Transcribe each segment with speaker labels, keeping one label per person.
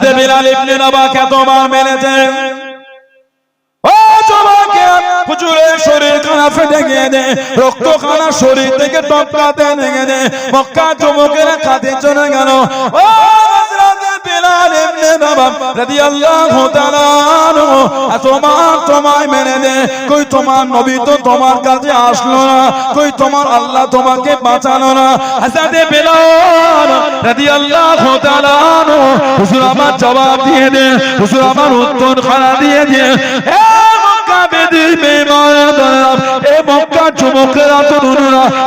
Speaker 1: হযরত বিলাল ইবনে রাবাহ কতবার মেরেছে। ও জবাকে হুজুরের শরীর খানা ফেটে গিয়েছে, রক্ত খানা শরীর থেকে টপকাতে লেগেছে, মক্কা যুবকের কাঁধে চলে গেল। ও হযরত বিলাল ইবনে রাবাহ রাদিয়াল্লাহু তাআলা আনহু তোমায় মেরে দে, কই তোমার নবী তো তোমার কাছে আসলো না, কই তোমার আল্লাহ তোমাকে বাঁচালো না। হযরত বিলাল রাদিয়াল্লাহু তাআলা আনহু হুজুর আমার জবাব দিয়ে দে, হুজুর আমার উত্তর খানা দিয়ে দে।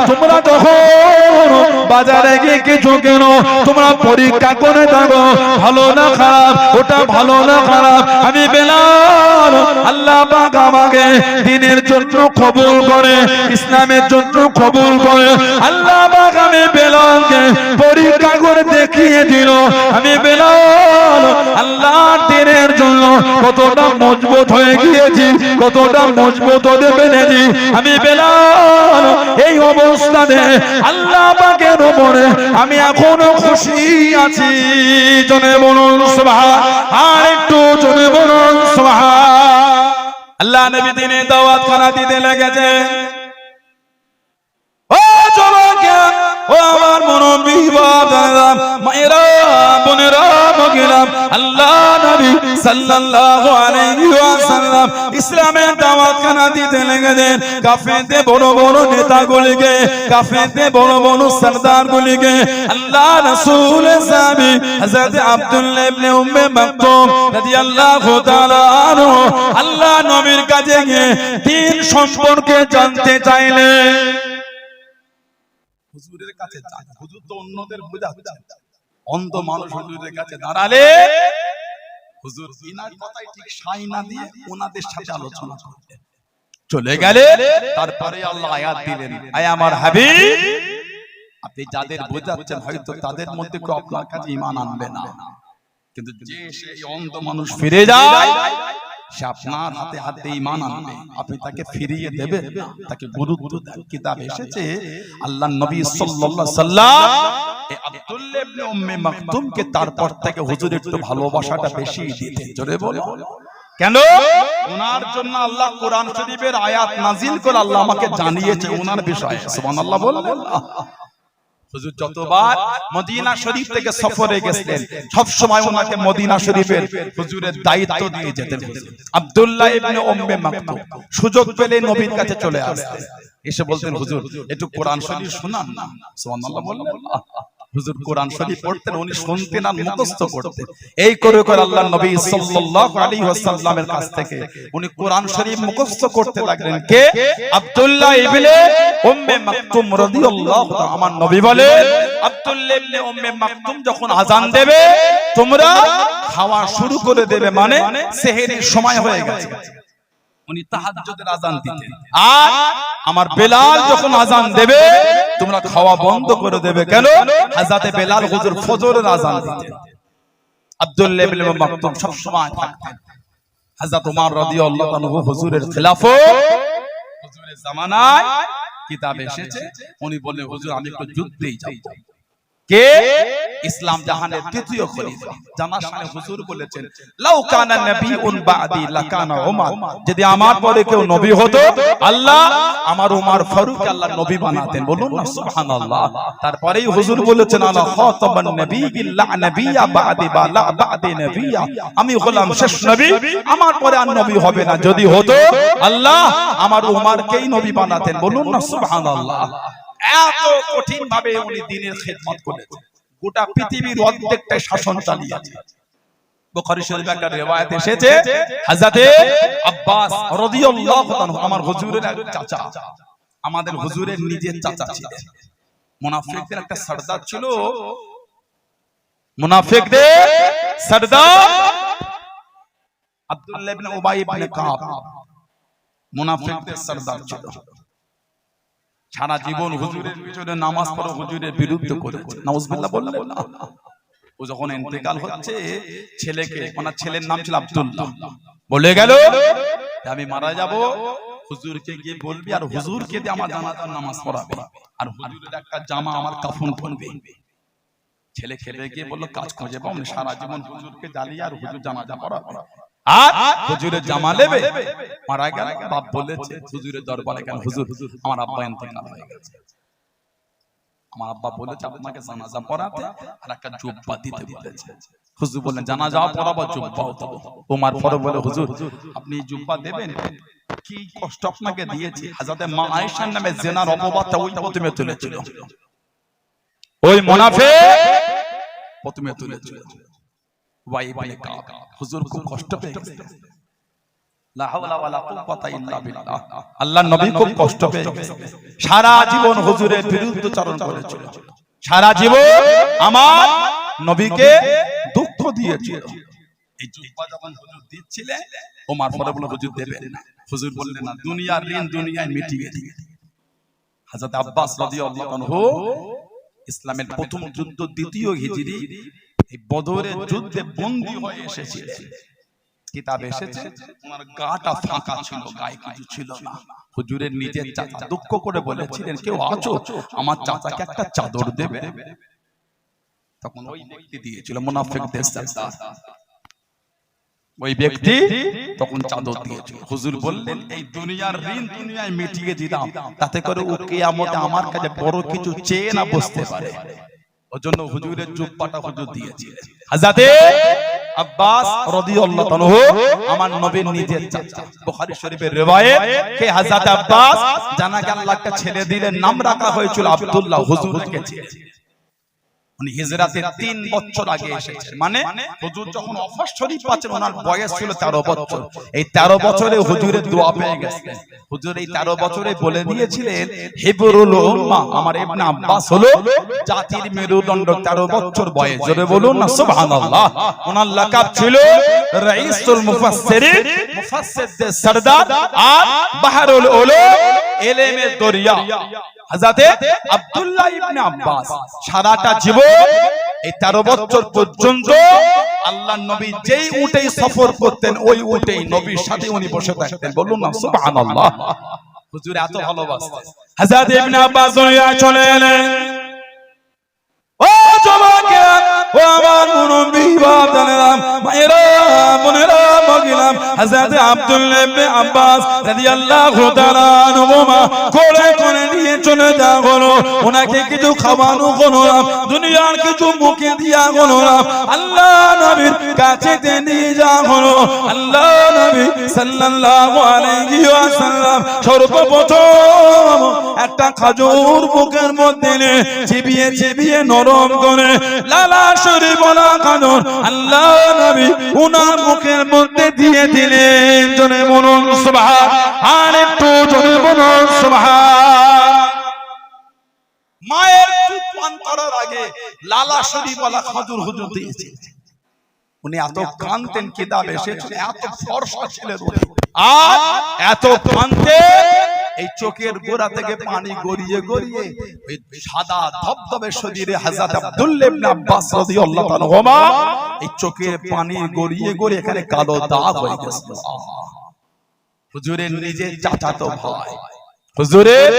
Speaker 1: তোমরা যখন বাজারে গিয়ে কিছু কেন, তোমরা পরীক্ষা করে দেখো ভালো না খারাপ, ওটা ভালো না খারাপ। আমি বিলাল আল্লাহ পাক আমাকে দ্বীনের জন্য কবুল করে, ইসলামের জন্য কবুল করে। আল্লাহ পাক আমি বিলালকে পরীক্ষা করে দেখিয়ে দিল আমি বিলাল আল্লাহর দ্বীনের জন্য কতটা মজবুত হয়ে গিয়েছি, কতটা মজবুত হতে পেরেছি। আমি বিলাল এই অবস্থানে আল্লাহ পাকের উপরে আমি এখনো খুশি আছি। জনে বলুন সুবহান, আর একটু জনে বলুন সুবহান। আল্লাহ নবী দিনে দাওয়াত খানা দিতে লেগেছে। ও যুবকেরা, ও আমার মুরব্বি বাবারা, মায়েরা, বোনেরা, মহিলা, আল্লাহ নবী সাল্লাল্লাহু আলাইহি ওয়াসাল্লাম ইসলামের দাওয়াত খানা দিতে লেগেছেন। কাফেরদের বড় বড় নেতাগুলিকে, কাফেরদের বড় বড় সরদারগুলিকে আল্লাহ রাসূলের সাহাবী হযরত আব্দুল্লাহ ইবনে উম্মে মাকতুম রাদিয়াল্লাহু তাআলা আনহু আল্লাহ নবীর কাছে গিয়ে দ্বীন সম্পর্কে জানতে চাইলেন। হুজুরের কাছে যান, হুজুর তো অন্যদের বোঝাচ্ছে, অন্ধ মানুষ হুজুরের কাছে দাঁড়ালে হুজুর ইনার কথাই ঠিক সাই না দিয়ে ওনাদের সাথে আলোচনা করতে চলে গেলে। তারপরে আল্লাহ আয়াত দিলেন, আয় আমার হাবিব, আপনি যাদের বোঝাচ্ছেন হয়তো তাদের মধ্যে কেউ আপনার কাছে ঈমান আনবে না, কিন্তু যে সেই অন্ধ মানুষ ফিরে যায় সে আপনার হাতে হাতে ঈমান আনবে, আপনি তাকে ফিরিয়ে দেবেন, তাকে গুরুত্ব দেন। কিতাব এসেছে আল্লাহর নবী সাল্লাল্লাহু আলাইহি সাল্লাম এই আব্দুল্লাহ ইবনে উম্মে মাকতুমকে তারপর থেকে হুজুর একটু ভালোবাসাটা বেশি দিতেন। জোরে বলো কেন? ওনার জন্য আল্লাহ কোরআন শরীফের আয়াত নাজিল করে আল্লাহ আমাকে জানিয়েছে ওনার বিষয়ে। সুবহানাল্লাহ বললেন। হুজুর যতবার মদিনা শরীফ থেকে সফরে গেছেন সব সময় ওনাকে মদিনা শরীফের হুজুরের দায়িত্ব দিয়ে যেতেন। আব্দুল্লাহ ইবনে উম্মে মাকতুম সুযোগ পেলে নবীর কাছে চলে আসতেন, এসে বলতেন হুজুর একটু কোরআন শরীফ শোনান না। সুবহানাল্লাহ বললেন। হুজুর কোরআন শরীফ পড়তেন, উনি শুনতেন আর মুখস্থ করতেন। এই করে করে আল্লাহর নবী সাল্লাল্লাহু আলাইহি ওয়াসাল্লামের কাছ থেকে উনি কোরআন শরীফ মুখস্থ করতে লাগলেন। কে? আব্দুল্লাহ ইবনে উম্মে মাকতুম রাদিয়াল্লাহু তাআলা। আমার নবী বলেন, আব্দুল্লাহ ইবনে উম্মে মাকতুম যখন আযান দেবে তোমরা খাওয়া শুরু করে দেবে, মানে সেহরির সময় হয়ে গেছে। উনি তাহাজ্জুদের আযান দিতেন। আর আমার বেলাল যখন আযান দেবে তোমরা খাওয়া বন্ধ করে দেবে। কেন? হযরত বেলাল হুজুর ফজরের আযান দিতেন। আব্দুল্লাহ ইবনে মাকতুম সব সময় থাকতেন। হযরত ওমর রাদিয়াল্লাহু আনহু হুজুরের খিলাফত, হুজুরের জামানায় কিতাবে এসেছে উনি বলে হুজুর আমি একটু যুদ্ধেই যাব। কে? ইসলাম জাহানের তৃতীয় খলিফা জানার সামনে হুজুর বলেছেন, লাউ কানা নবিয়ুন বাদি লাকানা ওমর, যদি আমার পরে কেউ নবী হতো আল্লাহ আমার ওমর ফারুক আল্লাহ নবী বানাতেন। বলুন না সুবহানাল্লাহ। তারপরেই হুজুর বলেছেন, আলা খাতাবান নবিয়্যিন লা নবিয়্যা বাদি বা লা বাদি নবিয়্যা, আমি হলাম শেষ নবী, আমার পরে আর নবী হবে না। যদি হতো আল্লাহ আমার ওমরকেই নবী বানাতেন। বলুন না সুবহানাল্লাহ। এত কঠিন ভাবে উনি দ্বীনের খিদমত করেছেন, গোটা পৃথিবীর অর্ধেকটাই শাসন চালিয়েছে। বুখারী শরীফে একটা riwayat এসেছে হযরত আব্বাস রাদিয়াল্লাহু আনহু আমার হুজুরের এক চাচা, আমাদের হুজুরের নিজের চাচা ছিলেন। মুনাফিকদের একটা সরদার ছিল, মুনাফিকদের সরদার আব্দুল্লাহ ইবনে উবাই ইবনে কাব মুনাফিকদের সরদার ছিল। সারা জীবন হুজুরের পিছনে নামাজ পড়ে হুজুরের বিরুদ্ধে করেছে। নাউজুবিল্লাহ বললেন না। ও যখন ইন্তেকাল হচ্ছে ছেলেকে, ওনার ছেলের নাম ছিল আব্দুল্লাহ, বলে গেল আমি মারা যাব, হুজুরকে গিয়ে বলবি আর হুজুরকে দিয়ে আমার জানাজার নামাজ পড়াবে, আর হুজুরের একটা জামা আমার কাফন পরবে। ছেলে খেলে গিয়ে বললো কাজ খুঁজে পাবো না, সারা জীবন হুজুরকে জ্বালিয়ে আর হুজুর জানাজা পড়াবো আর হুজুরের জামা নেবে। মারা গেল, বাপ বলেছে হুজুরের দরবারে কেন, হুজুর আমার আব্বা ইন্তেকাল হয়ে গেছে, আমার আব্বা বলেছে আপনাকে জানাজা পড়াতে আর একটা জুব্বা দিতে বলেছে। হুজুর বললেন জানাজা পড়াবো, জুব্বাও দেবো। ওমর ফারুক বলে হুজুর আপনি জুব্বা দেবেন, কি কষ্ট আপনাকে দিয়েছি। হযরতে মা আয়েশার নামে জিনার অপবাদটা ওই প্রথমে তুলেছিল, ওই মুনাফিক প্রথমে তুলেছিল। ওয়াই বলে হুজুর খুব কষ্ট পেয়ে গেছে, লা হাওলা ওয়ালা কুওয়াতা ইল্লা বিল্লাহ। আল্লাহর নবী খুব কষ্ট পেয়ে গেছে, সারা জীবন হুজুরের বিরুদ্ধাচরণ করেছিল, সারা জীবন আমার নবীকে দুঃখ দিয়েছিল। এই জুব্বা যখন হুজুর দিচ্ছিলেন, ওমর ফারুক বলে হুজুর দেবেন না। হুজুর বললেন না, দুনিয়ার ঋণ দুনিয়ায় মিটিয়ে দিই। হযরত আব্বাস রাদিয়াল্লাহু আনহু ইসলামের প্রথম যুদ্ধ দ্বিতীয় হিজরি এই বদরের যুদ্ধে বন্দী হয়ে এসেছিলেন। কিতাবে এসেছে ওনার গাটা ফাঁকা ছিল, গায়ে কিছু ছিল না। হুজুরের নিজের চাচা দুঃখ করে বলেছিলেন কেউ আছো আমার চাচাকে একটা চাদর দেবে। তখন ওই ব্যক্তি দিয়েছিল, মুনাফিকদের সরদার, ওই ব্যক্তি তখন চাদর দিয়েছিল। হুজুর বললেন এই দুনিয়ার ঋণ দুনিয়ায় মিটিয়ে দিলাম, তাতে করে ও কিয়ামতে আমার কাছে বড় কিছু চেয়ে না বসতে পারে। ওজন্য হুজুরের জুব্বাটা হুজুর দিয়েছিলেন। হযরতে আব্বাস রাদিয়াল্লাহু আনহু আমার নবীর নিজের চাচা, বুখারী শরীফের riwayat কে হযরত আব্বাস জানাকে আল্লাহ একটা ছেলে দিলেন, নাম রাখা হয়েছিল আব্দুল্লাহ। হুজুরকে চেয়ে উনি হিজরাতের 3 বছর আগে এসেছেন, মানে হুজুর যখন ওয়াফাত শরীফ পাচ্ছেন ওনার বয়স ছিল 13 বছর। এই 13 বছরে হুজুরের দোয়া পেয়ে গেছেন। হুজুর এই 13 বছরে বলে দিয়েছিলেন হিবরুল উম্মাহ, আমার ইবনে আব্বাস হলো জাতির মেরুদণ্ড। 13 বছর বয়স, জোরে বলুন না সুবহানাল্লাহ। ওনার লাকাব ছিল রাইসুল মুফাসসিরিন, মুফাসসিরদের সরদার আর বাহরুল উলুম, ইলমের দরিয়া। হযরতে আব্দুল্লাহ ইবনে আব্বাস সারাটা জীবন এই 13 বছর পর্যন্ত আল্লাহর নবী যেই উটেই সফর করতেন ওই উটেই নবীর সাথে উনি বসে থাকতেন। বলুন না সুবহানাল্লাহ। হুজুর এত ভালোবাসতেন। হযরত ইবনে আব্বাস চলে এলেন, ও জওয়ানরা, ও আমার মুরব্বি বাপদানেরা, মায়েরা বোনেরা মগিলাম, হযরত আব্দুল্লাহ ইবনে আব্বাস রাদিয়াল্লাহু তাআলা আনহুমা কোলে করে নিয়ে চলে যাওয়া হলো। ওনাকে কিছু খাওয়ানো হলো না, দুনিয়ার কিছু মুখে দিয়া হলো না, আল্লাহ নবীর কাছে নিয়ে যাওয়া হলো। আল্লাহ নবী সাল্লাল্লাহু আলাইহি ওয়াসাল্লাম সর্বপ্রথম একটা খাজুর মুখের মধ্যে চিবিয়ে চিবিয়ে নরম করে লালা শরীফ বলা খাজুর আল্লাহ নবী উনার মুখের মধ্যে দিয়ে দিলেন। জোরে বলুন সুবহান, আর একটু জোরে বলুন সুবহান। মায়ের চুপ পান করার আগে লালা শরীফ বলা খাজুর হুজুর দিয়েছে। উনি এত কাঁদতেন, কিতাবে এসেছে এত ফর্সা ছিলেন উনি, আর এত কাঁদতেন এই চোখের গোড়া থেকে পানি গড়িয়ে গড়িয়ে ওই সাদা ধবধবে শরীরে হযরত আব্দুল্লাহ ইবনে আব্বাস রাদিয়াল্লাহু আনহুমা এই চোখের পানি গড়িয়ে গড়িয়ে এখানে কালো দাগ হয়ে গেছে। হুজুরের নিজের চাচাতো ভাই, হুজুরের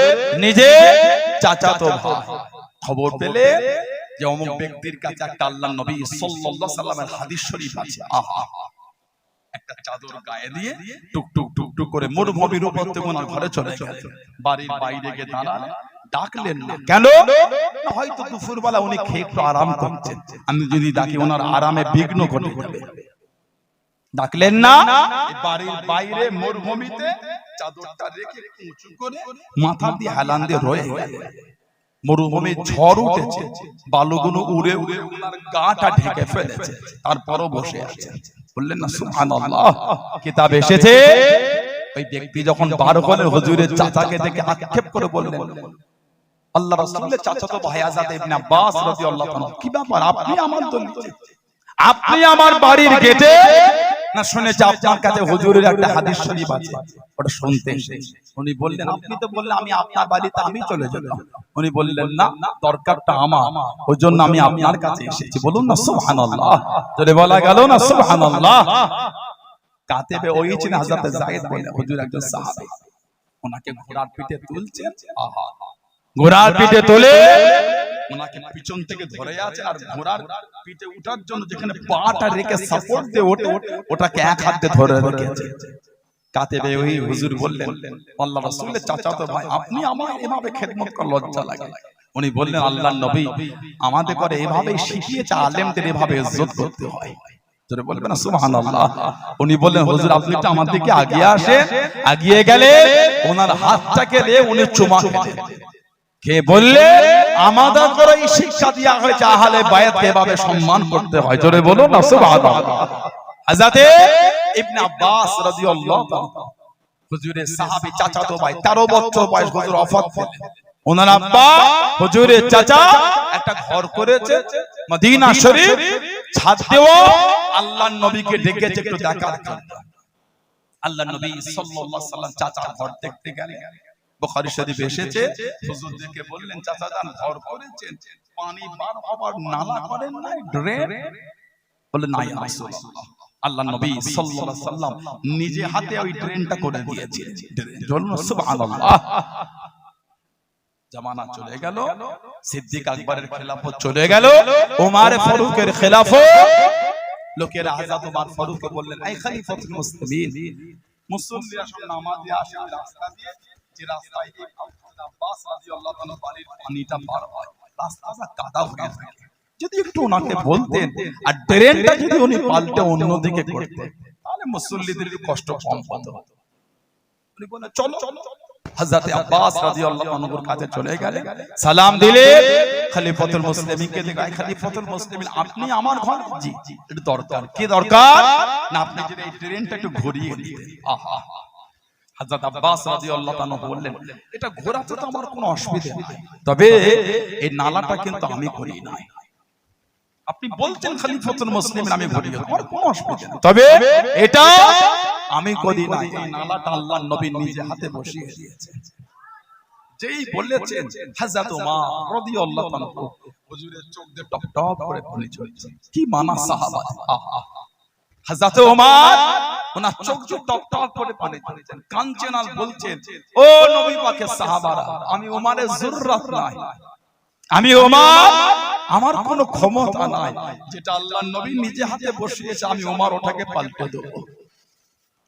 Speaker 1: নিজের চাচাতো ভাই খবর পেলে যে অমুক ব্যক্তির কাছে একটা আল্লাহর নবী সাল্লাল্লাহু আলাইহি সাল্লামের হাদিস শরীফ আছে, আহা, একটা চাদর গায়ে দিয়ে টুক টুক টুক টুক করে মরুভূমির উপর থেকে ওনার ঘরে চলে গেলেন। বাড়ির বাইরে গিয়ে দাঁড়ালেন, ডাকলেন না কেন? হয়তো দুপুরবেলা উনি খেয়ে একটু আরাম করছেন, আমি যদি ডাকি ওনার আরামে বিঘ্ন ঘটে যাবে। ডাকলেন না, বাড়ির বাইরে মরুভূমিতে চাদরটা রেখে উঁচু করে মাথা দিয়ে হেলান দিয়ে রয়ে গেলেন। মরুভূমির ঝড় উঠেছে, বালুগুলো উড়ে উড়ে ওনার গাটা ঢেকে ফেলেছে, তারপরও বসে আছেন। বললেন না সুবহানাল্লাহ। কিতাবে এসেছে ওই ব্যক্তি যখন বার হলেন হুজুরের চাচাকে দেখে আক্ষেপ করে বললেন, আল্লাহ রাসূলের চাচাতো ভাই হযরত ইবনে আব্বাস রাদিয়াল্লাহু আনহু, কি ব্যাপার আপনি আমার দলিল, আপনি আমার বাড়ির গেটে না শুনেছি আপনার কাছে হুজুরের একটা হাদিস শরীফ আছে, ওটা শুনতে এসেছি। উনি বললেন আপনি তো বললেন আমি আপনার বাড়িতে আমি চলে যাব। উনি বললেন না, দরকারটা আমার, ওইজন্য আমি আপনার কাছে এসেছি। বলুন না সুবহানাল্লাহ। যদি বলা গেল না সুবহানাল্লাহ। কাতেবে ওই ছিলেন হযরত যায়েদ বলে হুজুর একজন সাহাবী, ওনাকে ঘোড়ার পিঠে তুলছেন, আহা, ঘোড়ার পিঠে তুলে ওনাকে পিছন থেকে ধরে আছে, আর ঘোড়ার পিঠে উঠার জন্য যেখানে পাটা রেখে সাপোর্ট দিয়ে ওঠে ওটাকে এক হাতে ধরে রেখেছে। কাতেবে ওই হুজুর বললেন, আল্লাহ রাসূলের চাচাতো ভাই, আপনি আমার এভাবে খেদমত করা লজ্জা লাগে। উনি বললেন, আল্লাহর নবী আমাদের করে এভাবেই শিখিয়েছে, আলেমদের এভাবে ইজ্জত করতে হয়। জোরে বলবেন না সুবহানাল্লাহ। উনি বললেন, হুজুর আপনি তো আমার দিকে আগিয়ে আসেন। আগিয়ে গেলে ওনার হাতটাকে নিয়ে উনি চুমা খেলেন। কে বললে আমাদের করে এই শিক্ষা দেওয়া হয়েছে আহলে বায়াতকে এভাবে সম্মান করতে হয়। জোরে বলুন না সুবহানাল্লাহ। হযরতে ইবনে আব্বাস রাদিয়াল্লাহু তাআলা হুজুরের সাহাবী চাচাতো ভাই, 13 বছর বয়স হুজুর ওফাত হলেন। ওনার আব্বা হুজুরের চাচা একটা ঘর করেছে মদিনা শরীফ, ছাদ দেওয়া। আল্লাহর নবীকে ডেকেছে একটু দেখার জন্য। আল্লাহর নবী সাল্লাল্লাহু আলাইহি ওয়াসাল্লাম চাচার ঘর দেখতে গেলেন। বুখারী শরীফে এসেছে, হুজুর দেখে বললেন, চাচা জান ঘর করেছেন, পানি বার হবার নালা করেন নাই, ড্রেন? বললেন, না ইয়া রাসূলুল্লাহ। আল্লাহর নবী সাল্লাল্লাহু আলাইহি ওয়াসাল্লাম নিজে হাতে ওই ড্রেনটা করে দিয়েছিলেন। বলুন সুবহানাল্লাহ। জামানা চলে গেল, সিদ্দিক আকবরের খেলাফত চলে গেল, ওমর ফারুকের খেলাফত। লোকেরা হযরত ওমর ফারুককে বললেন, এই খলিফাতুল মুসলিমিন, মুসল্লিরা সব নামাজে আসে রাস্তা দিয়ে, যে রাস্তায় আব্দুল আব্বাস রাদিয়াল্লাহু তাআলা বাড়ির পানিটা পার হয়, রাস্তাটা কাদা হয়ে থাকে। যদি একটু ওনাকে বলতেন আর ড্রেনটা যদি উনি পাল্টে অন্যদিকে করতেন, তাহলে মুসল্লিদের কষ্ট কম হতো। উনি বললেন, চলো। হযরত আব্বাস রাদিয়াল্লাহু আনহুর কাছে চলে গেলেন, সালাম দিলেন। খলিফাতুল মুসলিমিনকে দেখায়, খলিফাতুল মুসলিমিন আপনি আমার ঘর? জি, এটা দরকার। কি দরকার? না আপনি যদি এই ট্রেনটা একটু ঘুরিয়ে দিতেন। আহা, হযরত আব্বাস রাদিয়াল্লাহু আনহু বললেন, এটা ঘোরাতে তো আমার কোনো অসুবিধা নাই, তবে এই নালাটা কিন্তু আমি করি নাই। আপনি বলছেন খলিফাতুল মুসলিমিন আমি ঘুরিয়ে দেব, আমার কোনো অসুবিধা নেই, তবে এটা আমি করি নাই। এই নালাটা আল্লাহর নবী নিজে হাতে বসিয়ে দিয়েছেন। যেই বলেছেন হযরত ওমর রাদিয়াল্লাহু আনহু, হুজুরের চোখ দিয়ে টপ টপ করে পানি ঝরছে। কি মানা সাহাবা! আহা, হযরত ওমর ওনার চোখ দিয়ে টপ টপ করে পানি ঝরছেন, কাঁদছেন আর বলছেন, ও নবী পাকের সাহাবারা, আমি ওমরের যুররাত নাই, আমি ওমর, আমার কোনো ক্ষমতা নাই। যেটা আল্লাহর নবী নিজে হাতে বসিয়েছে আমি ওমর ওটাকে পাল্টে দেব।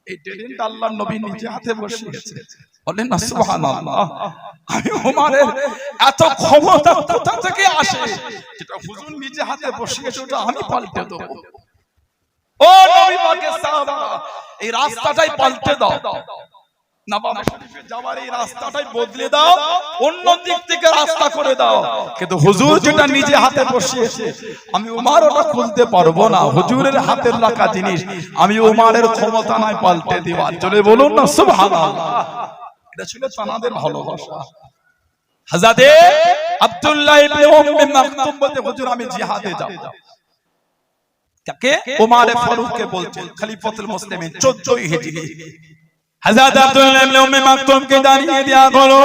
Speaker 1: এই ট্রেনটা আল্লাহর নবী নিজে হাতে বসিয়েছে। বলেন না সুবহানাল্লাহ। আমি ওমরের এত ক্ষমতা কোথা থেকে আসে? যেটা হুজুর নিজে হাতে বসিয়েছে ওটা আমি পাল্টে দেব। ও নবী পাকের সাহাবারা, এই রাস্তাটাই পাল্টে দাও, নবাব শরীফে যাওয়ার এই রাস্তাটাই বদলে দাও, অন্য দিক থেকে রাস্তা করে দাও। কিন্তু হুজুর যেটা নিজে হাতে বসিয়েছে আমি ওমর ওটা খুলতে পারবো না। হুজুরের হাতের রাখা জিনিস আমি ওমরের ক্ষমতা নাই পাল্টে দেওয়ার। চলে বলুন না সুবহানাল্লাহ। এটা ছিল তানাদের ভালোবাসা। হযরত আব্দুল্লাহ ইবনে উম্মে মাকতুম বলতে, হুজুর আমি জিহাদে যাব। কাকে? ওমর ফারুককে বলছেন, খলিফাতুল মুসলিমিন 14 হিজরি। হযরত আব্দুল্লাহ ইবনে উম্মে মাকতুম কে দাঁড়িয়ে দেয়া হলো,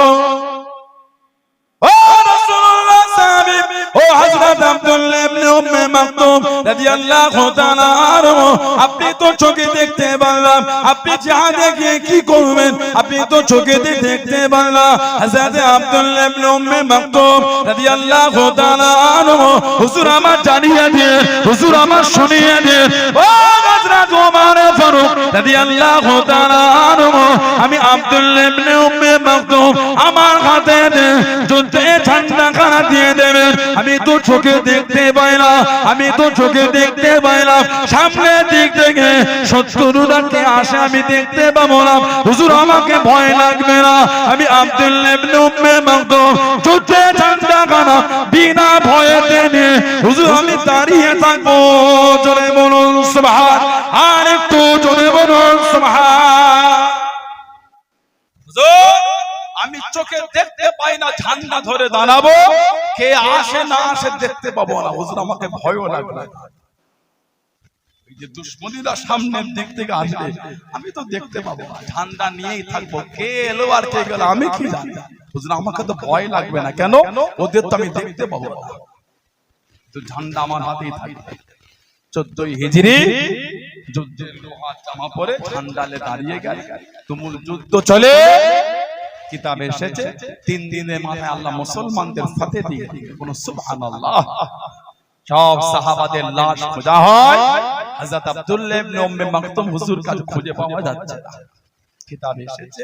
Speaker 1: ও রাসূলুল্লাহ সাহাবী, ও হযরত আব্দুল্লাহ ইবনে উম্মে মাকতুম রাদিয়াল্লাহু তাআলা আনহু, আপনি তো চোখে দেখতে পারলাম আপনি জিহাদে গিয়ে কি করবেন, আপনি তো চোখে দেখতে পারলাম। হযরত আব্দুল্লাহ ইবনে উম্মে মাকতুম রাদিয়াল্লাহু তাআলা আনহু, হুজুর আমার জানিয়ে দিয়ে, হুজুর আমার শুনিয়ে দিয়ে, ও হযরত ওমর ফারুক রাদিয়াল্লাহু তাআলা আনহু, আমি আব্দুল্লাহ ইবনে উম্মে মাকতুম আমার হাতে যুদ্ধে ঠান্ডা খানা দিয়ে দেবেন। আমি তো চোখে দেখতে পাই না, আমি তো চোখে দেখতে পাই না, সামনে দিক থেকে শত্রুরাকে আসে আমি দেখতে পাবো না। হুজুর আমাকে ভয় লাগবে না, আমি আব্দুল্লাহ ইবনে উম্মে মাকতুম যুদ্ধে ঠান্ডা খানা বিনা ভয়েতে নিয়ে হুজুর আমি দাঁড়িয়ে থাকবো। জোরে বলুন সুবহান, আর একটু জোরে বলুন সুবহান। হুজুর আমি চোখে দেখতে পাই না, ঝান্ডা ধরে দাঁড়াবো, কে আসে না আসে দেখতে পাবো না। হুজুর আমাকে ভয়ও লাগবে, এই যে দুশমনীরা সামনের দিক থেকে আসবে আমি তো দেখতে পাবো না, ঝান্ডা নিয়েই থাকবো, কে এলো আর কে গেল আমি কি জানি। হুজুর আমাকে তো ভয় লাগবে না, কেন? ওদের তো আমি দেখতে পাবো না, তো ঝান্ডা আমার হাতেই থাকবে। 14 হিজরি যুদ্ধের লোহার জামা পরে ঝান্ডালে দাঁড়িয়ে গেল, তুমুল যুদ্ধ চলে। কিতাবে এসেছে 3 দিনের মাথায় আল্লাহ মুসলমানদের ফতে দিয়ে কোন সুবহানাল্লাহ সব সাহাবাদের লাশ খোঁজা হয় হযরত আব্দুল্লাহ ইবনে উম্মে মাকতুম হুজুর কাছে খুঁজে পাওয়া যাচ্ছে না কিতাবে এসেছে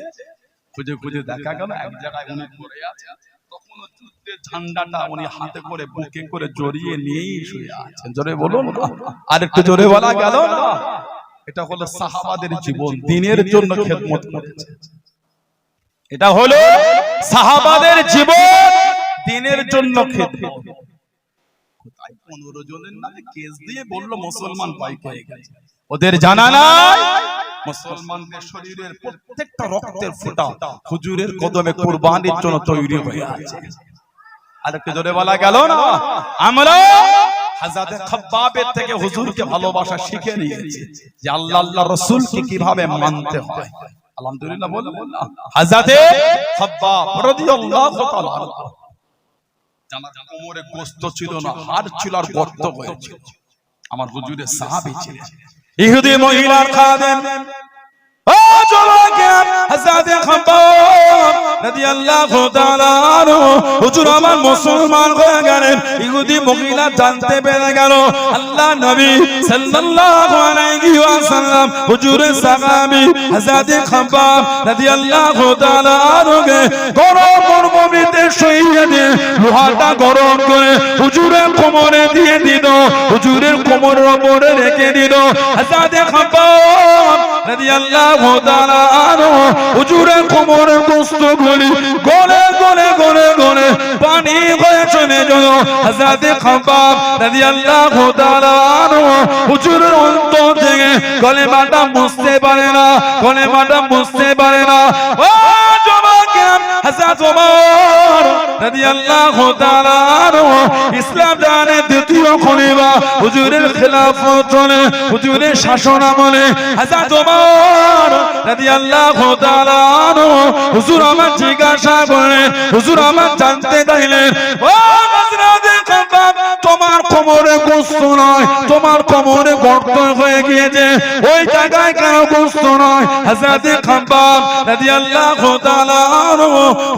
Speaker 1: খুঁজে খুঁজে দেখা গেল এক জায়গায় উনি পড়ে আছে তখন যুদ্ধের ঝান্ডাটা উনি হাতে করে বুকে করে জড়িয়ে নিয়েই শুয়ে আছেন জোরে বলুন আর একটু জোরে বলা গেল না এটা হলো সাহাবাদের জীবন দ্বীনের জন্য খেদমত করেছে এটা হলো সাহাবাদের জীবন দ্বীনের জন্য খেদমত কোথায় 15 জনের নামে কেস দিয়ে বলল মুসলমান ভাই হয়ে গেছে ওদের জানা নাই মুসলমানদের শরীরের প্রত্যেকটা রক্তের ফোঁটা হুজুরের কদমে কুরবানির জন্য তৈরি হয়ে আছে আর একটু জোরে বলা গেল না আমরা হযরত খাব্বাবের থেকে হুজুরকে ভালোবাসা শিখে নিয়েছি যে আল্লাহ আল্লাহ রাসূলকে কিভাবে মানতে হয় আলহামদুলিল্লাহ বলুন হযরত খাব্বাব রাদিয়াল্লাহু তাআলা জানা কোমরে গোশত ছিল না হাড় ছিল আর গর্ত হয়েছিল আমার হুজুরের সাহাবী ছিলেন ইহুদি মহিলার খাদেম ও জওয়াকে হযরত খাব্বাব রাদিয়াল্লাহু তাআলা হুজুর আমার মুসলমান হয়ে গেলেন ইহুদি মহিলা জানতে পেরে গেল আল্লাহ নবী সাল্লাল্লাহু আলাইহি ওয়াসাল্লাম হুজুরের সাহাবী হযরত খাব্বাব রাদিয়াল্লাহু তাআলা কে গরম মরুভূমিতে শুইয়ে দিয়ে লোহাটা গরম করে হুজুরের কোমরে দিয়ে দিল হুজুরের কোমরের উপরে রেখে দিল হযরত খাব্বাব রাদিয়াল্লাহু তাআলা হুজুরের কোমরের গোশত গুলি গলে গলে গলে গলে পানি হয়ে চলে গেল হযরত খাব্বাব রাদিয়াল্লাহু তাআলা হুজুরের অন্তর থেকে কলেমাটা বুঝতে পারে না কলেমাটা বুঝতে পারে না ও জওয়াকে হযরত ওমর রাদিয়াল্লাহু তাআলা ইসলাম দানের দ্বিতীয় খলিফা হুজুরের খেলাফত চলে হুজুরের শাসন আমলে হযরত ওমর রাদিয়াল্লাহু তাআলা হুজুর আমার জিজ্ঞাসা করে হুজুর আমার জানতে চাইলেন ও হযরত খাব্বাব তোমার কোমরে গোশত নয় তোমার কোমরে গর্ত হয়ে গিয়েছে ওই জায়গায় কেন গোশত নয় হযরত খাব্বাব রাদিয়াল্লাহু তাআলা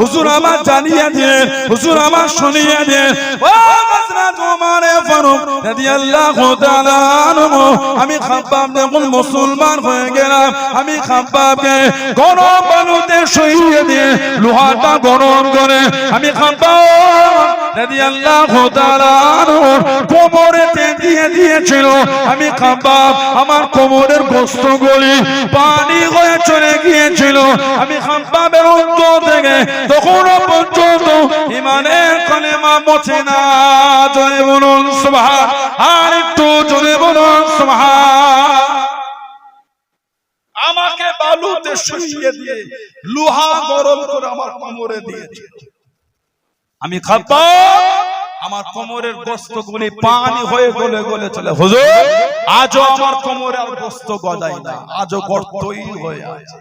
Speaker 1: হুজুর আমার জানিয়ে দিলেন হুজুর আমার শুনিয়ে দিলেন ও হযরত ওমর ফারুক রাদিয়াল্লাহু তাআলা আমি খাব্বাব যখন মুসলমান হয়ে গেলাম আমি খাব্বাবকে গরম বালুতে শুইয়ে দিয়ে লোহাটা গরম করে আমি খাব্বাব রাদিয়াল্লাহু তাআলা কোমরেতে দিয়ে দিয়েছিল আমি খাব্বাব আমার কোমরের গোশতগুলি পানি হয়ে চলে গিয়েছিল আমি খাব্বাবের অন্তর থেকে তখনও পর্যন্ত ঈমানের কলেমা মুছে না জোরে বলুন সুবহান আর একটু জোরে বলুন সুবহান আমাকে বালুতে শুইয়ে দিয়ে লোহা গরম করে আমার কোমরে দিয়েছে আমি খাব্বাব আমার কোমরের গোশতগুলি পানি হয়ে গলে গলে চলে হুজুর আজও আমার কোমরে আর গোশত গজায় না আজও গর্তই হয়ে আছে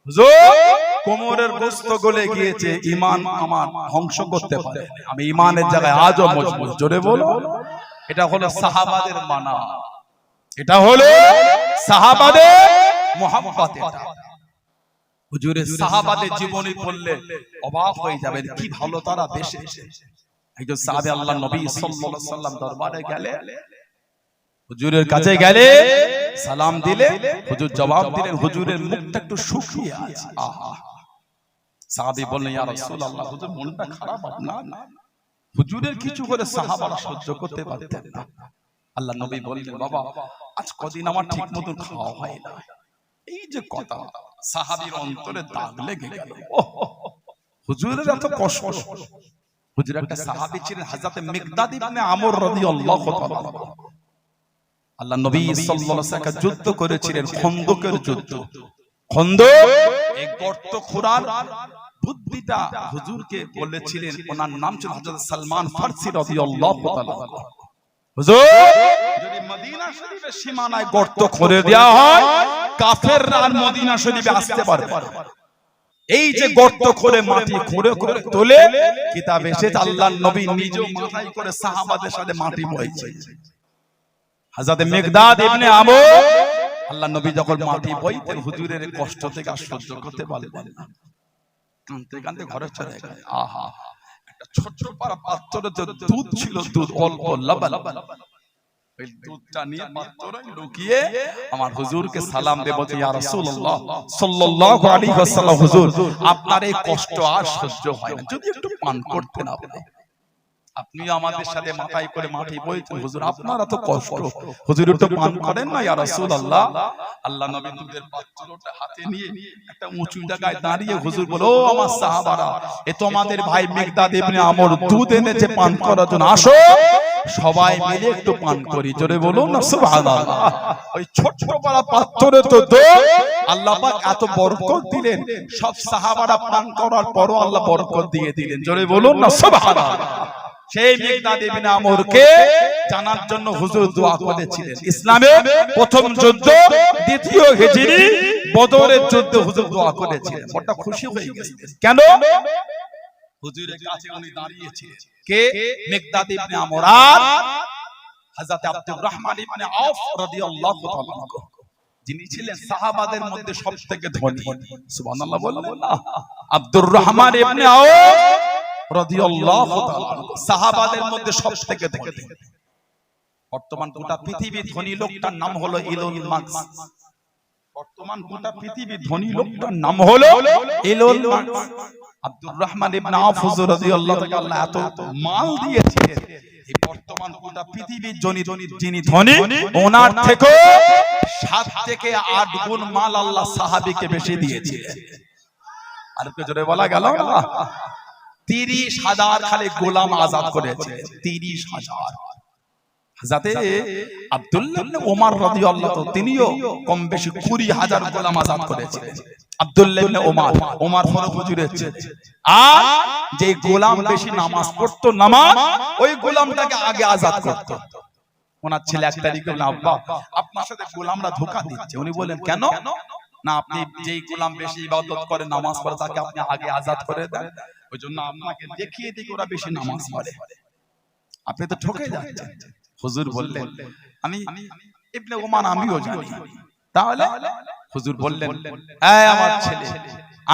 Speaker 1: হুজুর কোমরের গোশত গলে গিয়েছে ঈমান আমার ধ্বংস করতে পারে আমি ঈমানের জায়গায় আজও মজবুত জোরে বলো এটা হলো সাহাবাদের মানা এটা হলো সাহাবাদের মুহাব্বত এটা হুজুরের সাহাবাদের জীবনী পড়লে অবাক হয়ে যাবেন কি ভালো তারা বেশে একজন সাহাবী আল্লাহর নবী সাল্লাল্লাহু আলাইহি সাল্লাম দরবারে গেলে হুজুরের কাছে গেলে সালাম দিলে হুজুর জবাব দিলেন হুজুরের মুখটা একটু শুকিয়ে আছে আহা সাহাবী বললেন ইয়া রাসূলুল্লাহ হুজুর মনটা খারাপ আপনার হুজুরের কিছু করে সাহাবারা সহ্য করতে পারতেন না আল্লাহর নবী বললেন বাবা আজ কদিন আমার ঠিক মতন খাওয়া হয় না এই যে কথা সাহাবীর অন্তরে দাগ লেগে গেল হুজুরের এত কষ্ট হুজুর একটা সাহাবী ছিলেন হযরত মিকদাদ ইবনে আমর রাদিয়াল্লাহু তাআলা আল্লাহ নবী সাল্লাল্লাহু আলাইহি ওয়াসাল্লাম যুদ্ধ করেছিলেন খন্দকের যুদ্ধ খন্দক এক গর্ত খোঁড়ার বুদ্ধিটা হুজুরকে বলেছিলেন ওনার নাম ছিল হযরত সালমান ফারসি রাদিয়াল্লাহু তাআলা হুজুর যদি মদিনা শরীফের সীমানায় গর্ত খুঁড়ে দেওয়া হয় কাফেররা আর মদিনা শরীফে আসতে পারবে এই যে গর্ত করে মাটি খুঁড়ে করে তোলে কিতাবে এসেছে আল্লাহর নবী নিজে মাথায় করে সাহাবাদের সাথে মাটি বইছে হযরত মিকদাদ ইবনে আমর আল্লাহর নবী যখন মাটি বইতেন হুজুরের কষ্ট থেকে আর সহ্য করতে পারলেন না কাঁদতে কাঁদতে ঘরে চলে গেল। আহা, একটা ছোট্ট পারা পাত্রে দুধ ছিল, দুধ অল্প লবণ, ওই দুধটা নিয়ে পাত্রে লুকিয়ে আমার হুজুরকে সালাম দেব, ইয়া রাসূলুল্লাহ সাল্লাল্লাহু আলাইহি ওয়াসাল্লাম, হুজুর আপনার এই কষ্ট আর সহ্য হয় না, যদি একটু পান করতেন আপনি। আপনি আমাদের সাথে মাথায় করে মাটি বইছেন, হুজুর আপনার এত কষ্ট, হুজুর একটু পান করেন না ইয়া রাসূলুল্লাহ। আল্লাহ নবী দুধের পাত্রটা হাতে নিয়ে একটা উঁচু জায়গায় দাঁড়িয়ে হুজুর বলে, ও আমার সাহাবারা, এ তো আমাদের ভাই মিকদাদ ইবনে আমর দুধ এনেছে পান করার জন্য, আসো সবাই মিলে একটু পান করি। জোরে বলুন না সুবহানাল্লাহ। ওই ছোট বড় পাত্রে তো দুধ আল্লাহ পাক এত বরকত দিলেন, সব সাহাবারা পান করার পরও আল্লাহ বরকত দিয়ে দিলেন। জোরে বলুন না সুবহানাল্লাহ। সেই মিকদাদ ইবনে আমরকে জানার জন্য হুজুর দোয়া করেছিলেন। ইসলামের প্রথম যুদ্ধ, দ্বিতীয় হিজরি বদরের যুদ্ধে হুজুর দোয়া করেছিলেন। বড় খুশি হয়ে গেছিলেন। কেন? হুজুরের কাছে উনি দাঁড়িয়েছিলেন কে? মিকদাদ ইবনে আমর আর হযরত আব্দুর রহমান ইবনে আওফ রাদিয়াল্লাহু তাআলা আনহু, যিনি ছিলেন সাহাবাদের মধ্যে সবথেকে ধনী। সুবহানাল্লাহ বললেন না? আব্দুর রহমান ইবনে আওফ রাদিয়াল্লাহু তাআলা সাহাবাদের মধ্যে সবথেকে ধনী। বর্তমান গোটা পৃথিবীর ধনী লোকটার নাম হলো ইলন মাস্ক। বর্তমান গোটা পৃথিবীর ধনী লোকটার নাম হলো ইলন মাস্ক। আব্দুর রহমান ইবনে আওফ হুজুর রাদিয়াল্লাহু তাআলা এত মাল দিয়েছিলেন, এই বর্তমান গোটা পৃথিবীর যিনি ধনী, ওনার থেকে 7 থেকে 8 গুণ মাল আল্লাহ সাহাবীকে বেশি দিয়েছিলেন। আর একটু জোরে বলা গেল না? 30,000 খালি গোলাম আজাদ করেছে, 30,000। যাতে আব্দুল্লাহ ইবনে ওমর রাদিয়াল্লাহু তিনিও কম বেশি 20,000 গোলাম আজাদ করেছিলেন। আব্দুল্লাহ ইবনে ওমর হলো হুজুরের ছেলে। আর যে গোলাম বেশি নামাজ পড়তো, নামাজ ওই গোলামটাকে আগে আজাদ করত। ওনার ছেলে এক তারিখে বলল, আব্বা আপনার সাথে গোলামরা ধোঁকা দিচ্ছে। উনি বলেন, কেন? না, আপনি যেই গোলাম বেশি ইবাদত করে নামাজ পড়ে তাকে আপনি আগে আজাদ করে দেন, ওই জন্য আপনাকে দেখিয়ে দিই ওরা বেশি নামাজ পড়ে, আপনি তো ঠকে যাচ্ছেন। হুজুর বললেন, আমি ইবনে ওমর আমিও জানি। তাহলে হুজুর বললেন, এই আমার ছেলে,